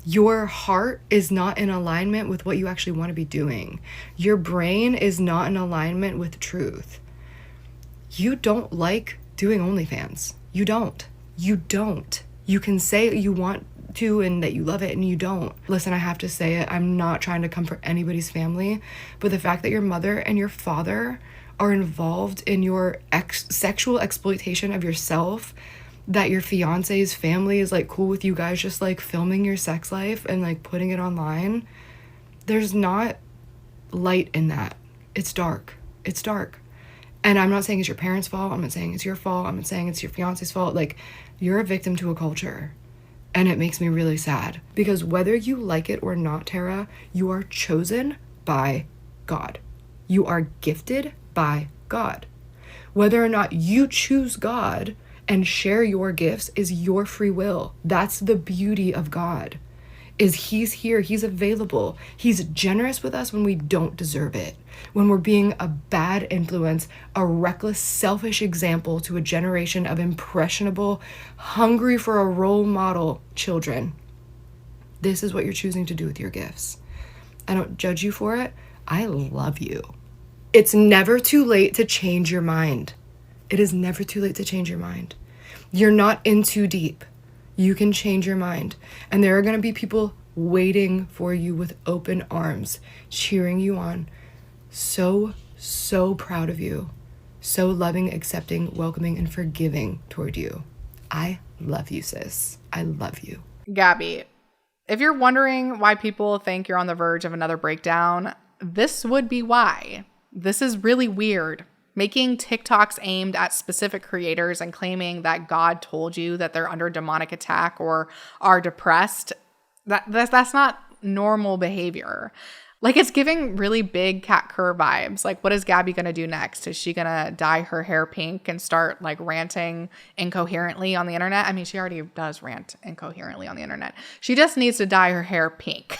Your heart is not in alignment with what you actually want to be doing. Your brain is not in alignment with truth. You don't like doing OnlyFans. You don't. You can say you want to and that you love it, and you don't. Listen, I have to say it. I'm not trying to comfort anybody's family, but the fact that your mother and your father are involved in your sexual exploitation of yourself, that your fiance's family is like cool with you guys just like filming your sex life and like putting it online, there's not light in that. It's dark. And I'm not saying it's your parents' fault. I'm not saying it's your fault. I'm not saying it's your fiance's fault. Like, you're a victim to a culture. And it makes me really sad. Because whether you like it or not, Tara, you are chosen by God. You are gifted by God. Whether or not you choose God and share your gifts is your free will. That's the beauty of God. Is he's here, he's available. He's generous with us when we don't deserve it. When we're being a bad influence, a reckless, selfish example to a generation of impressionable, hungry for a role model children. This is what you're choosing to do with your gifts. I don't judge you for it. I love you. It's never too late to change your mind. It is never too late to change your mind. You're not in too deep. You can change your mind. And there are going to be people waiting for you with open arms, cheering you on. So proud of you. So loving, accepting, welcoming, and forgiving toward you. I love you, sis. I love you. Gabbie, if you're wondering why people think you're on the verge of another breakdown, this would be why. This is really weird. Making TikToks aimed at specific creators and claiming that God told you that they're under demonic attack or are depressed, that's not normal behavior. Like, it's giving really big Cat Kerr vibes. Like, what is Gabbie going to do next? Is she going to dye her hair pink and start, like, ranting incoherently on the internet? I mean, she already does rant incoherently on the internet. She just needs to dye her hair pink.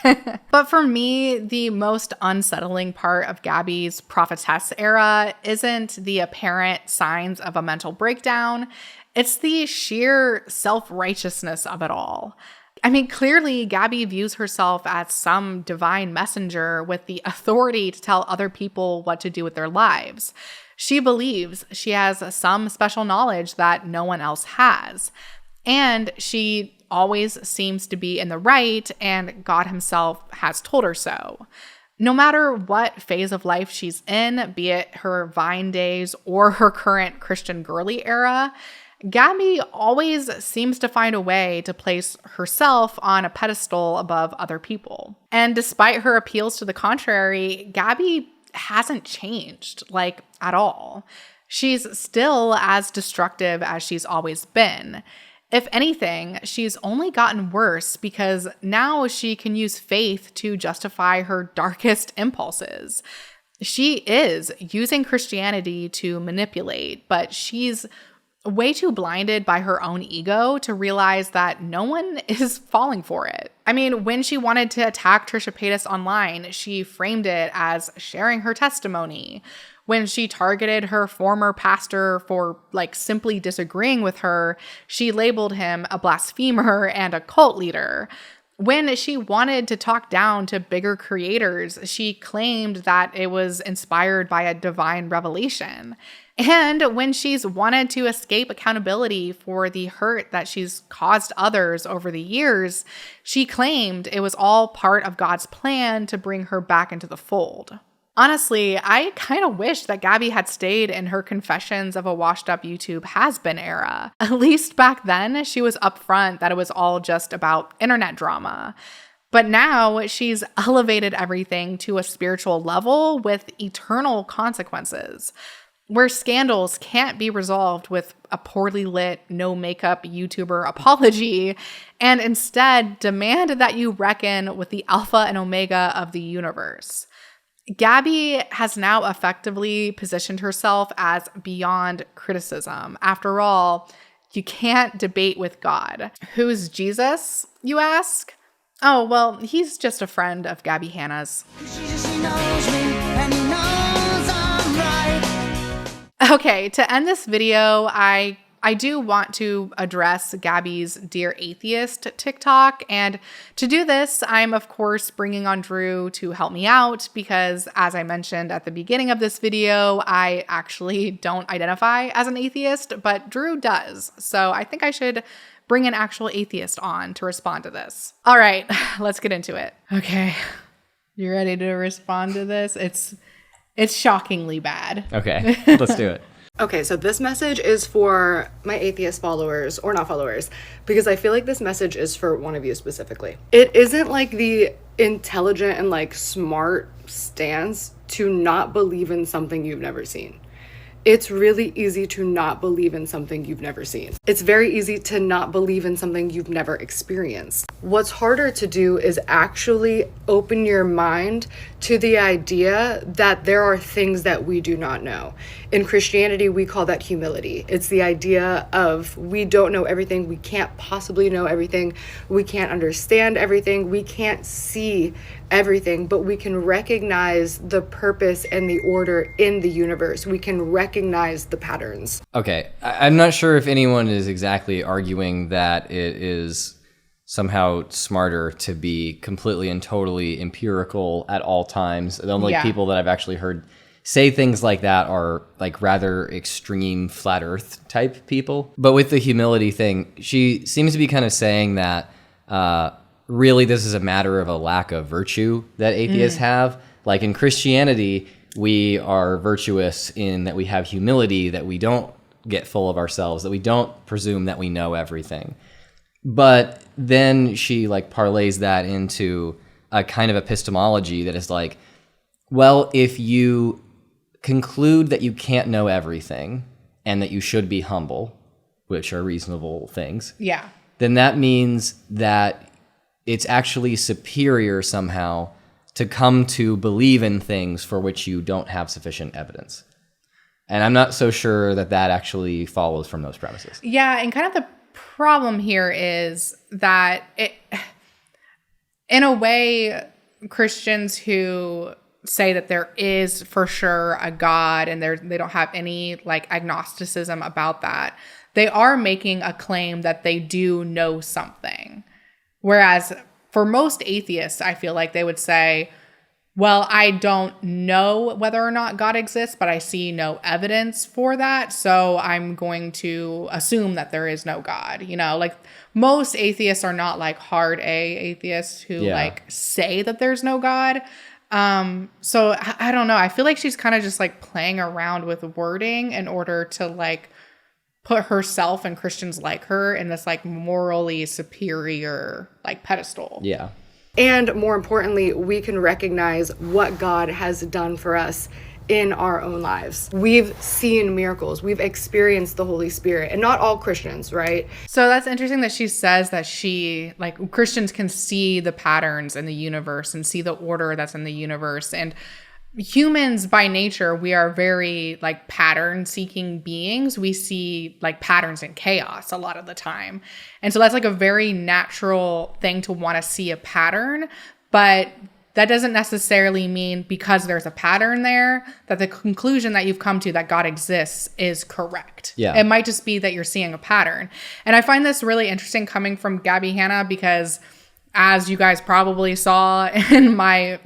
But for me, the most unsettling part of Gabbie's prophetess era isn't the apparent signs of a mental breakdown. It's the sheer self-righteousness of it all. I mean, clearly, Gabbie views herself as some divine messenger with the authority to tell other people what to do with their lives. She believes she has some special knowledge that no one else has. And she always seems to be in the right, and God himself has told her so. No matter what phase of life she's in, be it her Vine days or her current Christian girly era, Gabbie always seems to find a way to place herself on a pedestal above other people. And despite her appeals to the contrary, Gabbie hasn't changed, like, at all. She's still as destructive as she's always been. If anything, she's only gotten worse because now she can use faith to justify her darkest impulses. She is using Christianity to manipulate, but she's way too blinded by her own ego to realize that no one is falling for it. I mean, when she wanted to attack Trisha Paytas online, she framed it as sharing her testimony. When she targeted her former pastor for simply disagreeing with her, she labeled him a blasphemer and a cult leader. When she wanted to talk down to bigger creators, she claimed that it was inspired by a divine revelation. And when she's wanted to escape accountability for the hurt that she's caused others over the years, she claimed it was all part of God's plan to bring her back into the fold. Honestly, I kind of wish that Gabbie had stayed in her confessions of a washed-up YouTube has-been era. At least back then, she was upfront that it was all just about internet drama. But now she's elevated everything to a spiritual level with eternal consequences, where scandals can't be resolved with a poorly lit, no makeup YouTuber apology, and instead demand that you reckon with the alpha and omega of the universe. Gabbie has now effectively positioned herself as beyond criticism. After all, you can't debate with God. Who's Jesus, you ask? Oh, well, he's just a friend of Gabbie Hanna's. Okay, to end this video, I do want to address Gabbie's Dear Atheist TikTok. And to do this, I'm of course bringing on Drew to help me out because, as I mentioned at the beginning of this video, I actually don't identify as an atheist, but Drew does. So I think I should bring an actual atheist on to respond to this. All right, let's get into it. Okay, you ready to respond to this? It's shockingly bad. Okay, let's do it. Okay, so this message is for my atheist followers, or not followers, because I feel like this message is for one of you specifically. It isn't like the intelligent and smart stance to not believe in something you've never seen. It's really easy to not believe in something you've never seen. It's very easy to not believe in something you've never experienced. What's harder to do is actually open your mind to the idea that there are things that we do not know. In Christianity, we call that humility. It's the idea of we don't know everything, we can't possibly know everything, we can't understand everything, we can't see everything, but we can recognize the purpose and the order in the universe. We can recognize the patterns. Okay, I'm not sure if anyone is exactly arguing that it is somehow smarter to be completely and totally empirical at all times. The only people that I've actually heard say things like that are rather extreme flat earth type people. But with the humility thing, she seems to be kind of saying that really this is a matter of a lack of virtue that atheists have. Like in Christianity, we are virtuous in that we have humility, that we don't get full of ourselves, that we don't presume that we know everything. But then she parlays that into a kind of epistemology that is well, if you conclude that you can't know everything and that you should be humble, which are reasonable things, then that means that it's actually superior somehow to come to believe in things for which you don't have sufficient evidence. And I'm not so sure that that actually follows from those premises. Yeah, and kind of the problem here is that in a way, Christians who say that there is for sure a God and they don't have any agnosticism about that, they are making a claim that they do know something. Whereas for most atheists, I feel like they would say, well, I don't know whether or not God exists, but I see no evidence for that. So I'm going to assume that there is no God. Most atheists are not hard A atheists who say that there's no God. So I don't know. I feel like she's kind of just playing around with wording in order to put herself and Christians like her in this morally superior pedestal. Yeah. And more importantly, we can recognize what God has done for us in our own lives. We've seen miracles. We've experienced the Holy Spirit, and not all Christians, right? So that's interesting that she says that Christians can see the patterns in the universe and see the order that's in the universe. And humans by nature, we are very like pattern seeking beings. We see like patterns in chaos a lot of the time. And so that's like a very natural thing to want to see a pattern, but that doesn't necessarily mean because there's a pattern there that the conclusion that you've come to that God exists is correct. Yeah. It might just be that you're seeing a pattern. And I find this really interesting coming from Gabbie Hanna because as you guys probably saw in my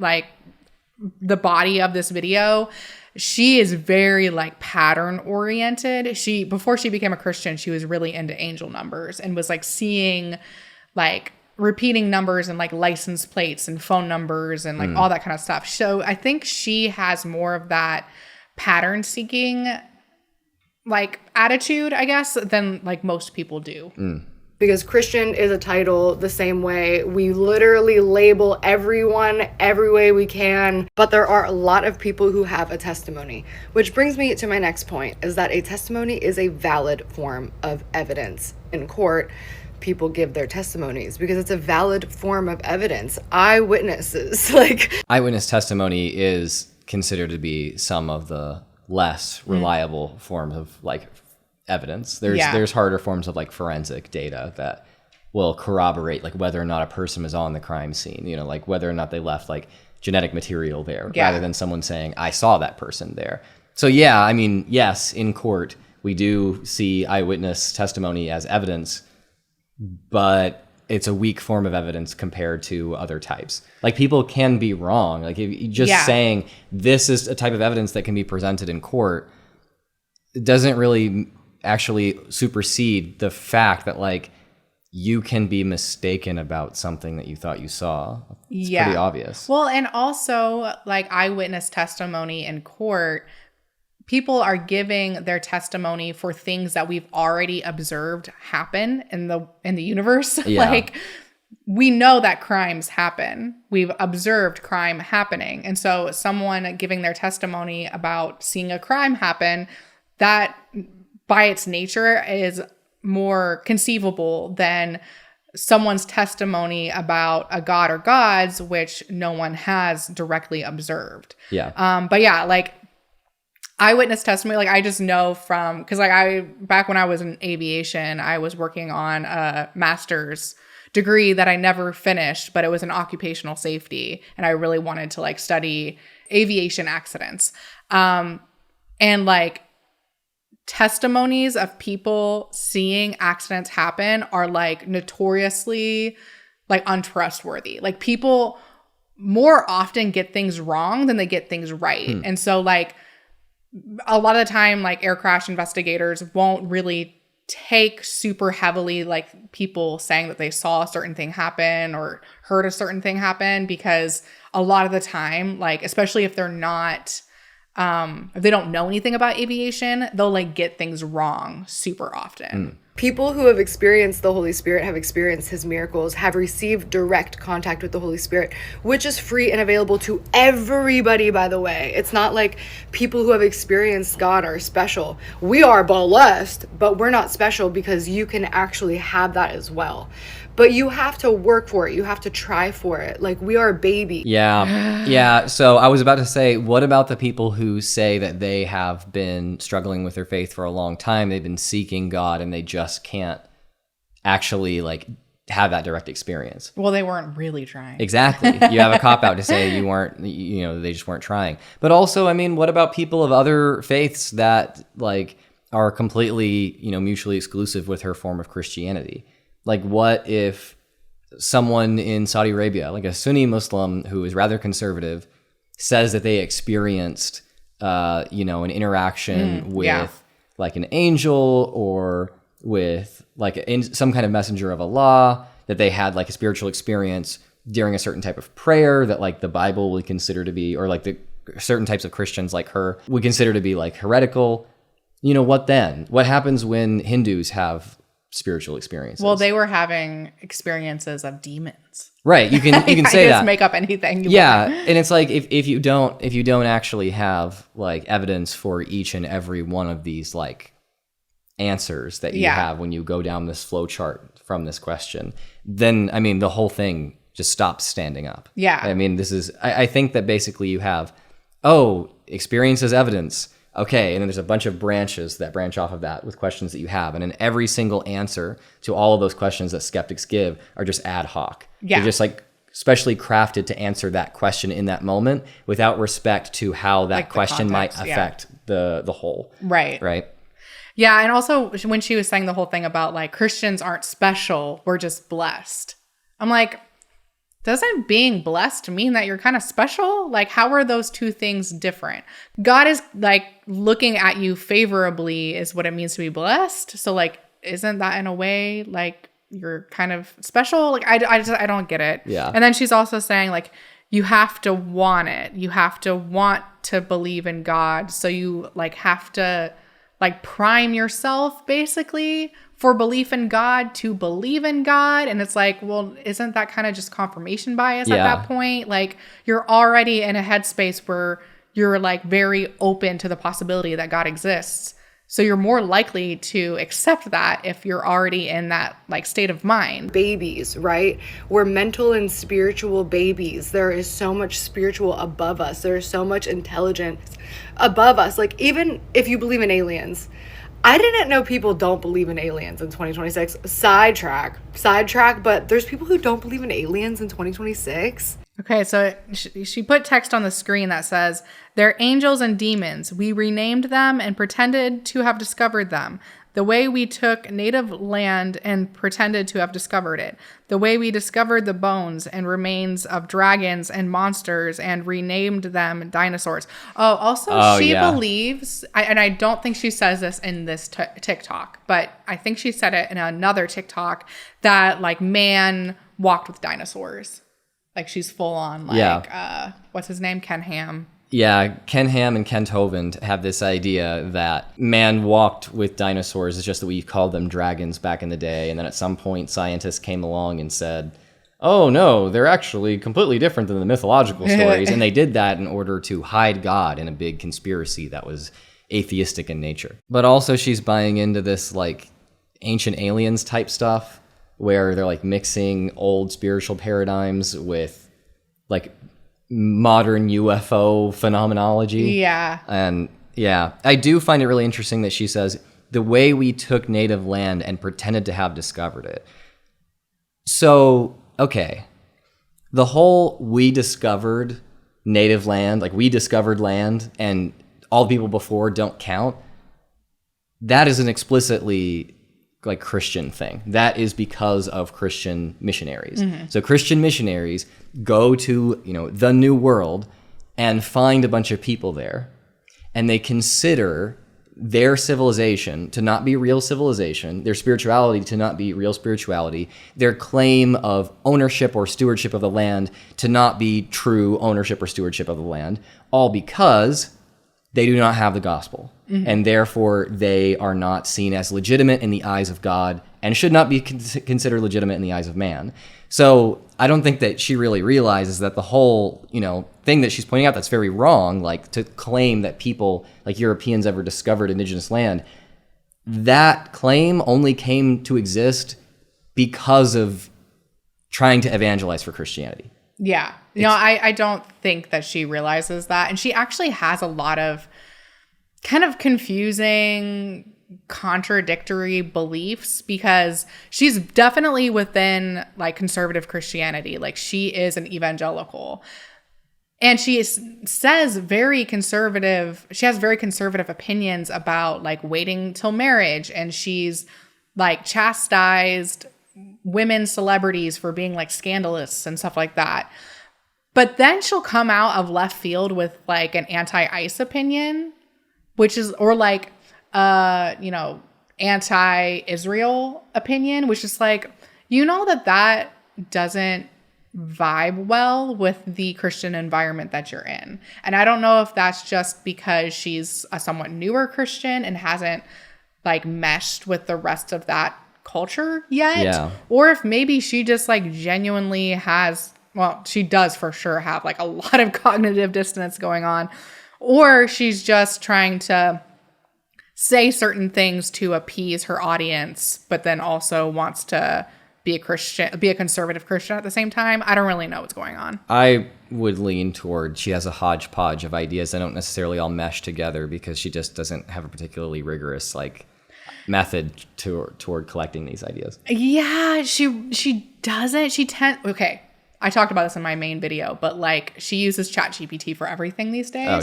the body of this video, she is very like pattern oriented. Before she became a Christian, she was really into angel numbers and was like seeing like repeating numbers and like license plates and phone numbers and like all that kind of stuff. So I think she has more of that pattern seeking like attitude, I guess, than like most people do. Because Christian is a title the same way. We literally label everyone every way we can, but there are a lot of people who have a testimony. Which brings me to my next point, is that a testimony is a valid form of evidence. In court, people give their testimonies because it's a valid form of evidence. Eyewitnesses, eyewitness testimony is considered to be some of the less reliable forms of like evidence. There's harder forms of like forensic data that will corroborate like whether or not a person was on the crime scene, you know, like whether or not they left like genetic material there rather than someone saying, I saw that person there. So yeah, I mean, yes, in court, we do see eyewitness testimony as evidence, but it's a weak form of evidence compared to other types. Like people can be wrong. Like if you just saying this is a type of evidence that can be presented in court, it doesn't really actually supersede the fact that like you can be mistaken about something that you thought you saw. It's pretty obvious. Well, and also like eyewitness testimony in court, people are giving their testimony for things that we've already observed happen in the universe. Like we know that crimes happen. We've observed crime happening. And so someone giving their testimony about seeing a crime happen, that by its nature is more conceivable than someone's testimony about a god or gods, which no one has directly observed. But yeah, like eyewitness testimony, like I just know from, because like back when I was in aviation, I was working on a master's degree that I never finished, but it was in occupational safety, and I really wanted to like study aviation accidents. And like testimonies of people seeing accidents happen are like notoriously like untrustworthy. Like people more often get things wrong than they get things right. And so like a lot of the time, like air crash investigators won't really take super heavily like people saying that they saw a certain thing happen or heard a certain thing happen, because a lot of the time, like especially if they're not if they don't know anything about aviation, they'll like get things wrong super often. People who have experienced the Holy Spirit, have experienced his miracles, have received direct contact with the Holy Spirit, which is free and available to everybody, by the way. It's not like people who have experienced God are special. We are blessed, but we're not special because you can actually have that as well. But you have to work for it. You have to try for it. Like, we are babies. Yeah. So I was about to say, what about the people who say that they have been struggling with their faith for a long time? They've been seeking God and they just can't actually like have that direct experience. Well, they weren't really trying. Exactly. You have a cop out to say you weren't, you know, they just weren't trying. But also, I mean, what about people of other faiths that like are completely, you know, mutually exclusive with her form of Christianity? Like, what if someone in Saudi Arabia, like a Sunni Muslim who is rather conservative, says that they experienced, you know, an interaction with like an angel or with like some kind of messenger of Allah, that they had like a spiritual experience during a certain type of prayer that like the Bible would consider to be, or like the certain types of Christians like her would consider to be like heretical? You know, what then? What happens when Hindus have spiritual experiences. Well, they were having experiences of demons. Right. You can say that. Just make up anything you want. And it's like if you don't actually have like evidence for each and every one of these like answers that you have when you go down this flow chart from this question, then I mean the whole thing just stops standing up. Yeah. I mean, this is I think that basically you have experience as evidence. Okay, and then there's a bunch of branches that branch off of that with questions that you have. And then every single answer to all of those questions that skeptics give are just ad hoc. Yeah. They're just like specially crafted to answer that question in that moment without respect to how that question context, might affect the whole. Right. Right. Yeah, and also when she was saying the whole thing about like Christians aren't special, we're just blessed. I'm like, doesn't being blessed mean that you're kind of special? Like, how are those two things different? God is like looking at you favorably is what it means to be blessed. So like, isn't that in a way like you're kind of special? Like, I don't get it. Yeah. And then she's also saying like, you have to want it. You have to want to believe in God. So you like have to like prime yourself basically for belief in God to believe in God. And it's like, well, isn't that kind of just confirmation bias at that point? Like you're already in a headspace where you're like very open to the possibility that God exists. So you're more likely to accept that if you're already in that like state of mind. Babies, right? We're mental and spiritual babies. There is so much spiritual above us. There is so much intelligence above us. Like even if you believe in aliens, I didn't know people don't believe in aliens in 2026. Sidetrack, but there's people who don't believe in aliens in 2026. Okay, so she put text on the screen that says, "They're angels and demons. We renamed them and pretended to have discovered them. The way we took native land and pretended to have discovered it. The way we discovered the bones and remains of dragons and monsters and renamed them dinosaurs." Oh, also she believes, and I don't think she says this in this TikTok, but I think she said it in another TikTok that like man walked with dinosaurs. Like she's full on like, what's his name? Ken Ham. Yeah, Ken Ham and Kent Hovind have this idea that man walked with dinosaurs. It's just that we called them dragons back in the day. And then at some point, scientists came along and said, oh, no, they're actually completely different than the mythological stories. And they did that in order to hide God in a big conspiracy that was atheistic in nature. But also she's buying into this like ancient aliens type stuff where they're like mixing old spiritual paradigms with like modern UFO phenomenology. Yeah. And yeah, I do find it really interesting that she says the way we took native land and pretended to have discovered it. So, okay. The whole we discovered native land, like we discovered land and all the people before don't count. That is an explicitly like Christian thing. That is because of Christian missionaries. Mm-hmm. So Christian missionaries go to, the New World and find a bunch of people there, and they consider their civilization to not be real civilization, their spirituality to not be real spirituality, their claim of ownership or stewardship of the land to not be true ownership or stewardship of the land, all because they do not have the gospel. Mm-hmm. And therefore, they are not seen as legitimate in the eyes of God and should not be considered legitimate in the eyes of man. So I don't think that she really realizes that the whole, thing that she's pointing out that's very wrong, like to claim that people, like Europeans, ever discovered indigenous land, that claim only came to exist because of trying to evangelize for Christianity. Yeah. I don't think that she realizes that. And she actually has a lot of kind of confusing, contradictory beliefs because she's definitely within like conservative Christianity. Like she is an evangelical. And she says very conservative, she has very conservative opinions about like waiting till marriage. And she's like chastised women celebrities for being like scandalous and stuff like that. But then she'll come out of left field with like an anti-ICE opinion, which is, or like, anti-Israel opinion, which is like, that doesn't vibe well with the Christian environment that you're in. And I don't know if that's just because she's a somewhat newer Christian and hasn't like meshed with the rest of that culture yet. Yeah. Or if maybe she just like genuinely has, well, she does for sure have like a lot of cognitive dissonance going on. Or she's just trying to say certain things to appease her audience, but then also wants to be a conservative Christian at the same time. I don't really know what's going on. I would lean toward she has a hodgepodge of ideas that don't necessarily all mesh together because she just doesn't have a particularly rigorous like method toward collecting these ideas. Yeah, she doesn't. Okay. I talked about this in my main video, but like she uses ChatGPT for everything these days. Oh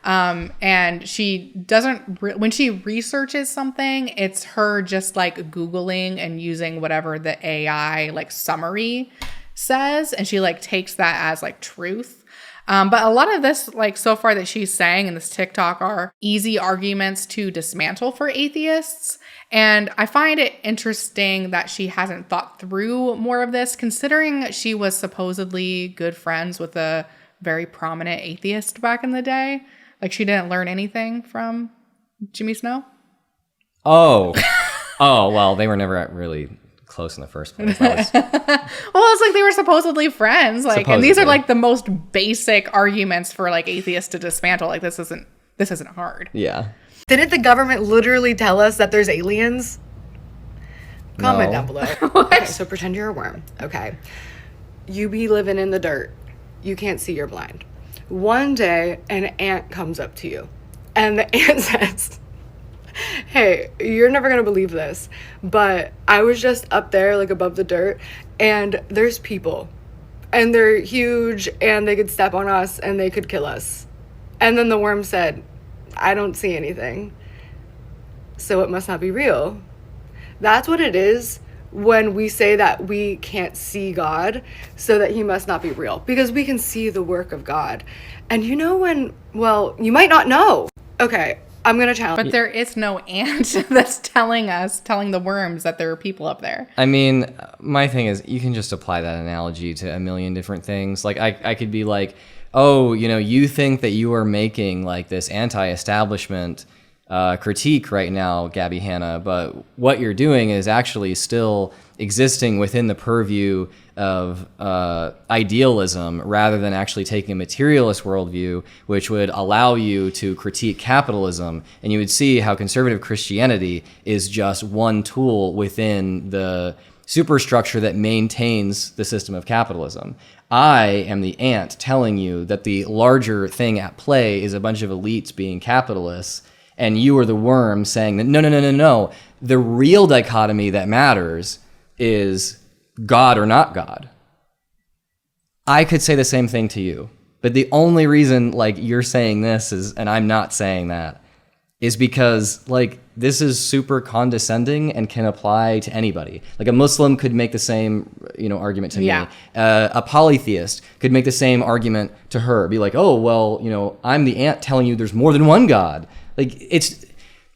yeah. And she doesn't when she researches something, it's her just like Googling and using whatever the AI like summary says, and she like takes that as like truth. But a lot of this, like so far that she's saying in this TikTok are easy arguments to dismantle for atheists. And I find it interesting that she hasn't thought through more of this, considering she was supposedly good friends with a very prominent atheist back in the day. Like she didn't learn anything from Jimmy Snow. Oh, well, they were never really close in the first place. Well, it's like they were supposedly friends. Like, supposedly. And these are like the most basic arguments for like atheists to dismantle. Like this isn't hard. Yeah. Didn't the government literally tell us that there's aliens? Comment down below. Okay, so pretend you're a worm. Okay. You be living in the dirt. You can't see, you're blind. One day, an ant comes up to you. And the ant says, hey, you're never going to believe this, but I was just up there, like above the dirt, and there's people. And they're huge, and they could step on us, and they could kill us. And then the worm said, I don't see anything, so it must not be real. That's what it is when we say that we can't see God, so that he must not be real, because we can see the work of God. And you know when, well, you might not know. Okay, I'm gonna challenge. But there is no ant that's telling the worms that there are people up there. I mean, my thing is, you can just apply that analogy to a million different things. Like I could be like, oh, you know, you think that you are making like this anti-establishment critique right now, Gabbie Hanna, but what you're doing is actually still existing within the purview of idealism rather than actually taking a materialist worldview, which would allow you to critique capitalism. And you would see how conservative Christianity is just one tool within the superstructure that maintains the system of capitalism. I am the ant telling you that the larger thing at play is a bunch of elites being capitalists, and you are the worm saying that no. The real dichotomy that matters is God or not God. I could say the same thing to you, but the only reason like you're saying this is, and I'm not saying that, is because like this is super condescending and can apply to anybody. Like a Muslim could make the same, argument to me. A polytheist could make the same argument to her. Be like, oh, well, I'm the ant telling you there's more than one God. Like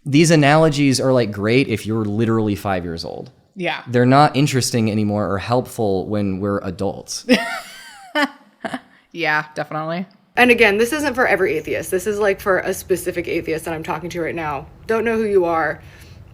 these analogies are like great if you're literally 5 years old. Yeah. They're not interesting anymore or helpful when we're adults. Yeah, definitely. And again, this isn't for every atheist. This is like for a specific atheist that I'm talking to right now. Don't know who you are,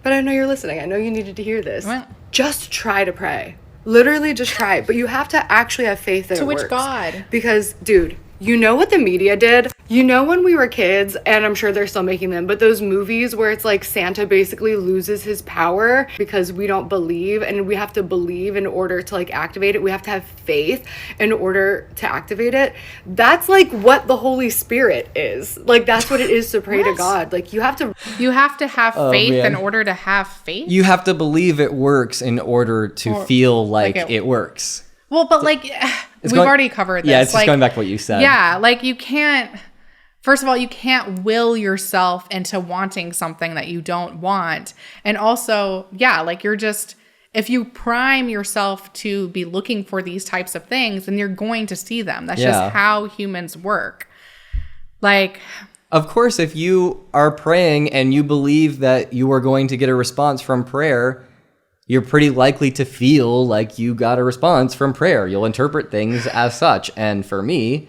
but I know you're listening. I know you needed to hear this. What? Just try to pray. Literally just try. But you have to actually have faith that it works. To which God? Because, dude, you know what the media did? You know when we were kids, and I'm sure they're still making them, but those movies where it's like Santa basically loses his power because we don't believe, and we have to believe in order to like activate it. We have to have faith in order to activate it. That's like what the Holy Spirit is. Like that's what it is to pray to God. Like you have to have faith in order to have faith. You have to believe it works in order to feel like it works. Well, but like we've already covered this. Yeah, it's just going back to what you said. Yeah, like you can't. First of all, you can't will yourself into wanting something that you don't want. And also, yeah, like you're just, if you prime yourself to be looking for these types of things, then you're going to see them. That's just how humans work. Like, of course, if you are praying and you believe that you are going to get a response from prayer, you're pretty likely to feel like you got a response from prayer. You'll interpret things as such. And for me,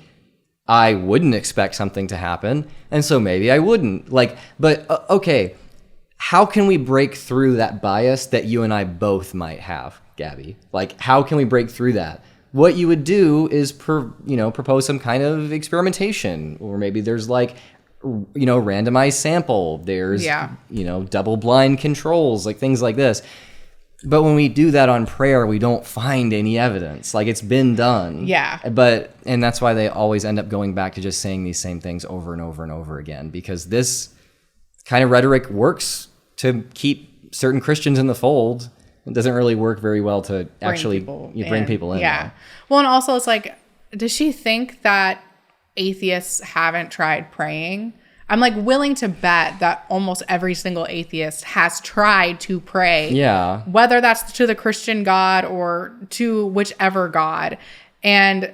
I wouldn't expect something to happen, and so maybe I wouldn't. Like, but okay, how can we break through that bias that you and I both might have, Gabbie? Like, how can we break through that? What you would do is, propose some kind of experimentation, or maybe there's like, randomized sample. There's, double-blind controls, like things like this. But when we do that on prayer, we don't find any evidence. Like, it's been done. Yeah. And that's why they always end up going back to just saying these same things over and over and over again, because this kind of rhetoric works to keep certain Christians in the fold. It doesn't really work very well to actually bring people in. Yeah. Well, and also it's like, does she think that atheists haven't tried praying? I'm like willing to bet that almost every single atheist has tried to pray. Yeah. Whether that's to the Christian God or to whichever God, and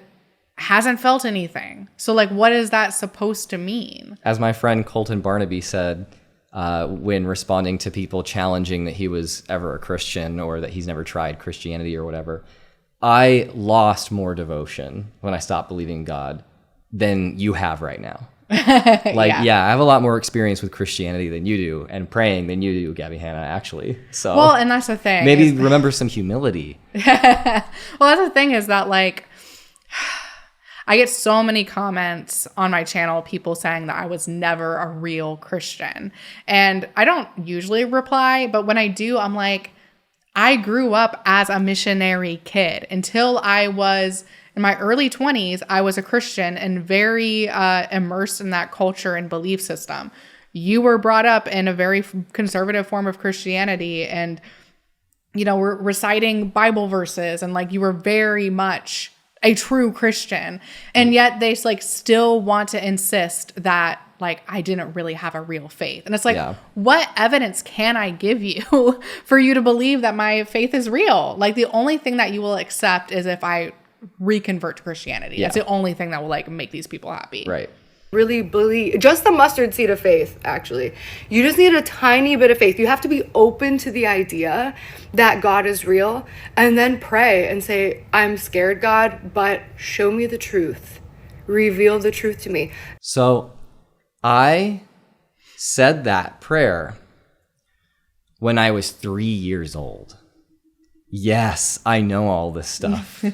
hasn't felt anything. So like, what is that supposed to mean? As my friend Colton Barnaby said, when responding to people challenging that he was ever a Christian or that he's never tried Christianity or whatever, I lost more devotion when I stopped believing in God than you have right now. I have a lot more experience with Christianity than you do, and praying than you do, Gabbie Hanna, actually. So, well, and that's the thing. Maybe remember some humility. Well, that's the thing is that, like, I get so many comments on my channel, people saying that I was never a real Christian. And I don't usually reply, but when I do, I'm like, I grew up as a missionary kid. Until I was in my early 20s, I was a Christian and very immersed in that culture and belief system. You were brought up in a very conservative form of Christianity, and, we're reciting Bible verses, and like you were very much a true Christian. And yet they like still want to insist that like I didn't really have a real faith. And it's like, what evidence can I give you for you to believe that my faith is real? Like, the only thing that you will accept is if I reconvert to Christianity. That's the only thing that will like make these people happy. Right. Really believe, just the mustard seed of faith, actually. You just need a tiny bit of faith. You have to be open to the idea that God is real, and then pray and say, I'm scared, God, but show me the truth. Reveal the truth to me. So I said that prayer when I was 3 years old. Yes, I know all this stuff.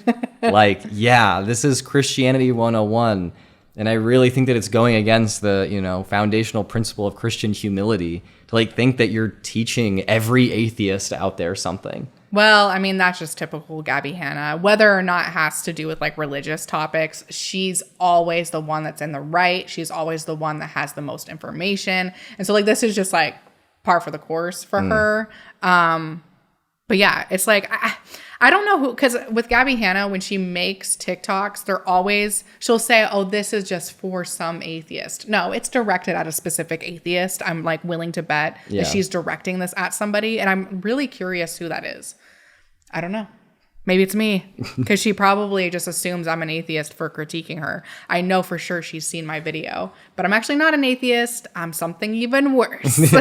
This is Christianity 101. And I really think that it's going against the, foundational principle of Christian humility to like think that you're teaching every atheist out there something. Well, I mean, that's just typical Gabbie Hanna. Whether or not it has to do with like religious topics, she's always the one that's in the right. She's always the one that has the most information. And so like, this is just like par for the course for her. But yeah, it's like, I don't know who, because with Gabbie Hanna, when she makes TikToks, she'll say, oh, this is just for some atheist. No, it's directed at a specific atheist. I'm like willing to bet that she's directing this at somebody. And I'm really curious who that is. I don't know. Maybe it's me, because she probably just assumes I'm an atheist for critiquing her. I know for sure she's seen my video, but I'm actually not an atheist. I'm something even worse.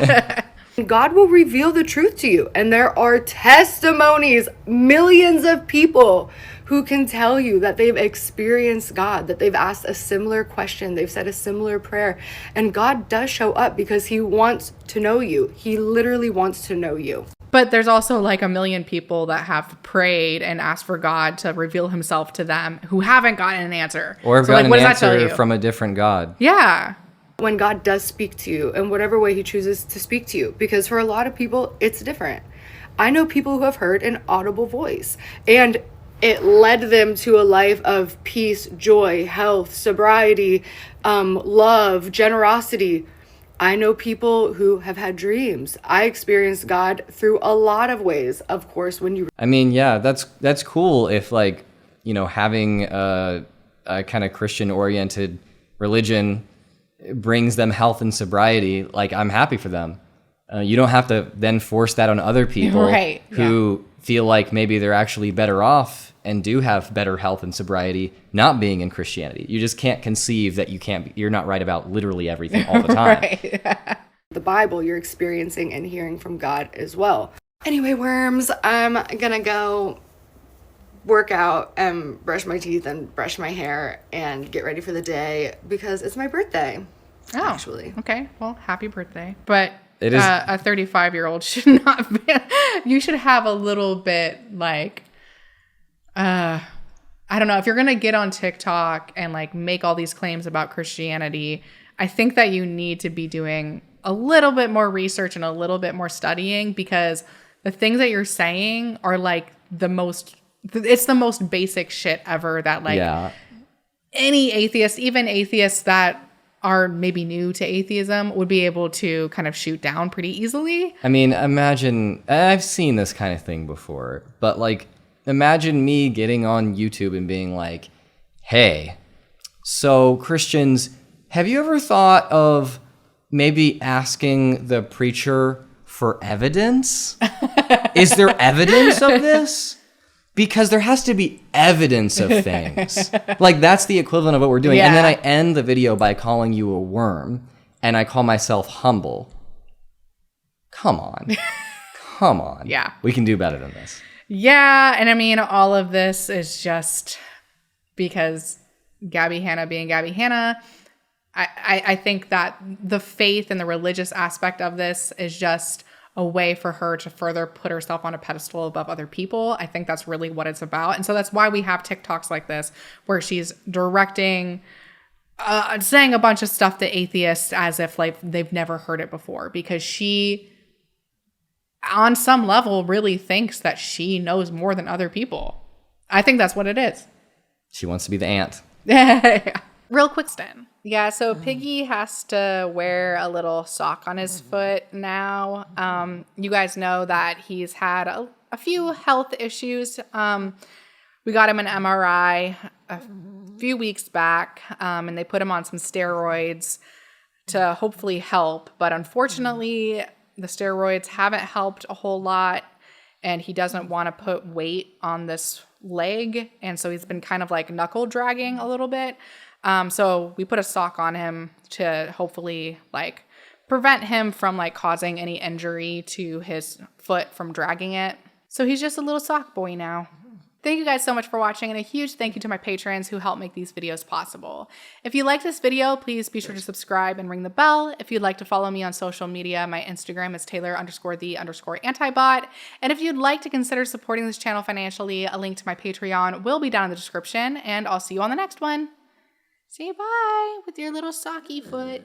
God will reveal the truth to you. And there are testimonies, millions of people who can tell you that they've experienced God, that they've asked a similar question, they've said a similar prayer. And God does show up because he wants to know you. He literally wants to know you. But there's also like a million people that have prayed and asked for God to reveal himself to them who haven't gotten an answer. Or have gotten an answer from a different God. Yeah. When God does speak to you in whatever way he chooses to speak to you, because for a lot of people, it's different. I know people who have heard an audible voice and it led them to a life of peace, joy, health, sobriety, love, generosity. I know people who have had dreams. I experienced God through a lot of ways. Of course, when you... I mean, yeah, that's cool if like, having a kind of Christian-oriented religion brings them health and sobriety. Like, I'm happy for them. You don't have to then force that on other people who feel like maybe they're actually better off and do have better health and sobriety not being in Christianity. You just can't conceive that you're not right about literally everything all the time. The Bible, you're experiencing and hearing from God as well. Anyway, worms, I'm gonna go work out and brush my teeth and brush my hair and get ready for the day because it's my birthday. Oh, actually. Okay. Well, happy birthday. But It is a 35-year-old should not be. You should have a little bit like, I don't know. If you're gonna get on TikTok and like make all these claims about Christianity, I think that you need to be doing a little bit more research and a little bit more studying, because the things that you're saying are like it's the most basic shit ever that like any atheist, even atheists that are maybe new to atheism, would be able to kind of shoot down pretty easily. I mean, imagine, I've seen this kind of thing before, but like, imagine me getting on YouTube and being like, hey, so Christians, have you ever thought of maybe asking the preacher for evidence? Is there evidence of this? Because there has to be evidence of things. Like, that's the equivalent of what we're doing. Yeah. And then I end the video by calling you a worm, and I call myself humble. Come on. Come on. Yeah. We can do better than this. Yeah. And I mean, all of this is just because Gabbie Hanna being Gabbie Hanna. I think that the faith and the religious aspect of this is just a way for her to further put herself on a pedestal above other people. I think that's really what it's about. And so that's why we have TikToks like this, where she's directing, saying a bunch of stuff to atheists as if like they've never heard it before, because she, on some level, really thinks that she knows more than other people. I think that's what it is. She wants to be the ant. Real quick, Stan. Yeah, so Piggy has to wear a little sock on his foot now. You guys know that he's had a few health issues. We got him an MRI a few weeks back, and they put him on some steroids to hopefully help. But unfortunately, the steroids haven't helped a whole lot, and he doesn't want to put weight on this leg. And so he's been kind of like knuckle dragging a little bit. So we put a sock on him to hopefully like prevent him from like causing any injury to his foot from dragging it. So he's just a little sock boy now. Thank you guys so much for watching, and a huge thank you to my patrons who help make these videos possible. If you like this video, please be sure to subscribe and ring the bell. If you'd like to follow me on social media, my Instagram is Taylor_the_Antibot. And if you'd like to consider supporting this channel financially, a link to my Patreon will be down in the description, and I'll see you on the next one. Say bye with your little socky foot.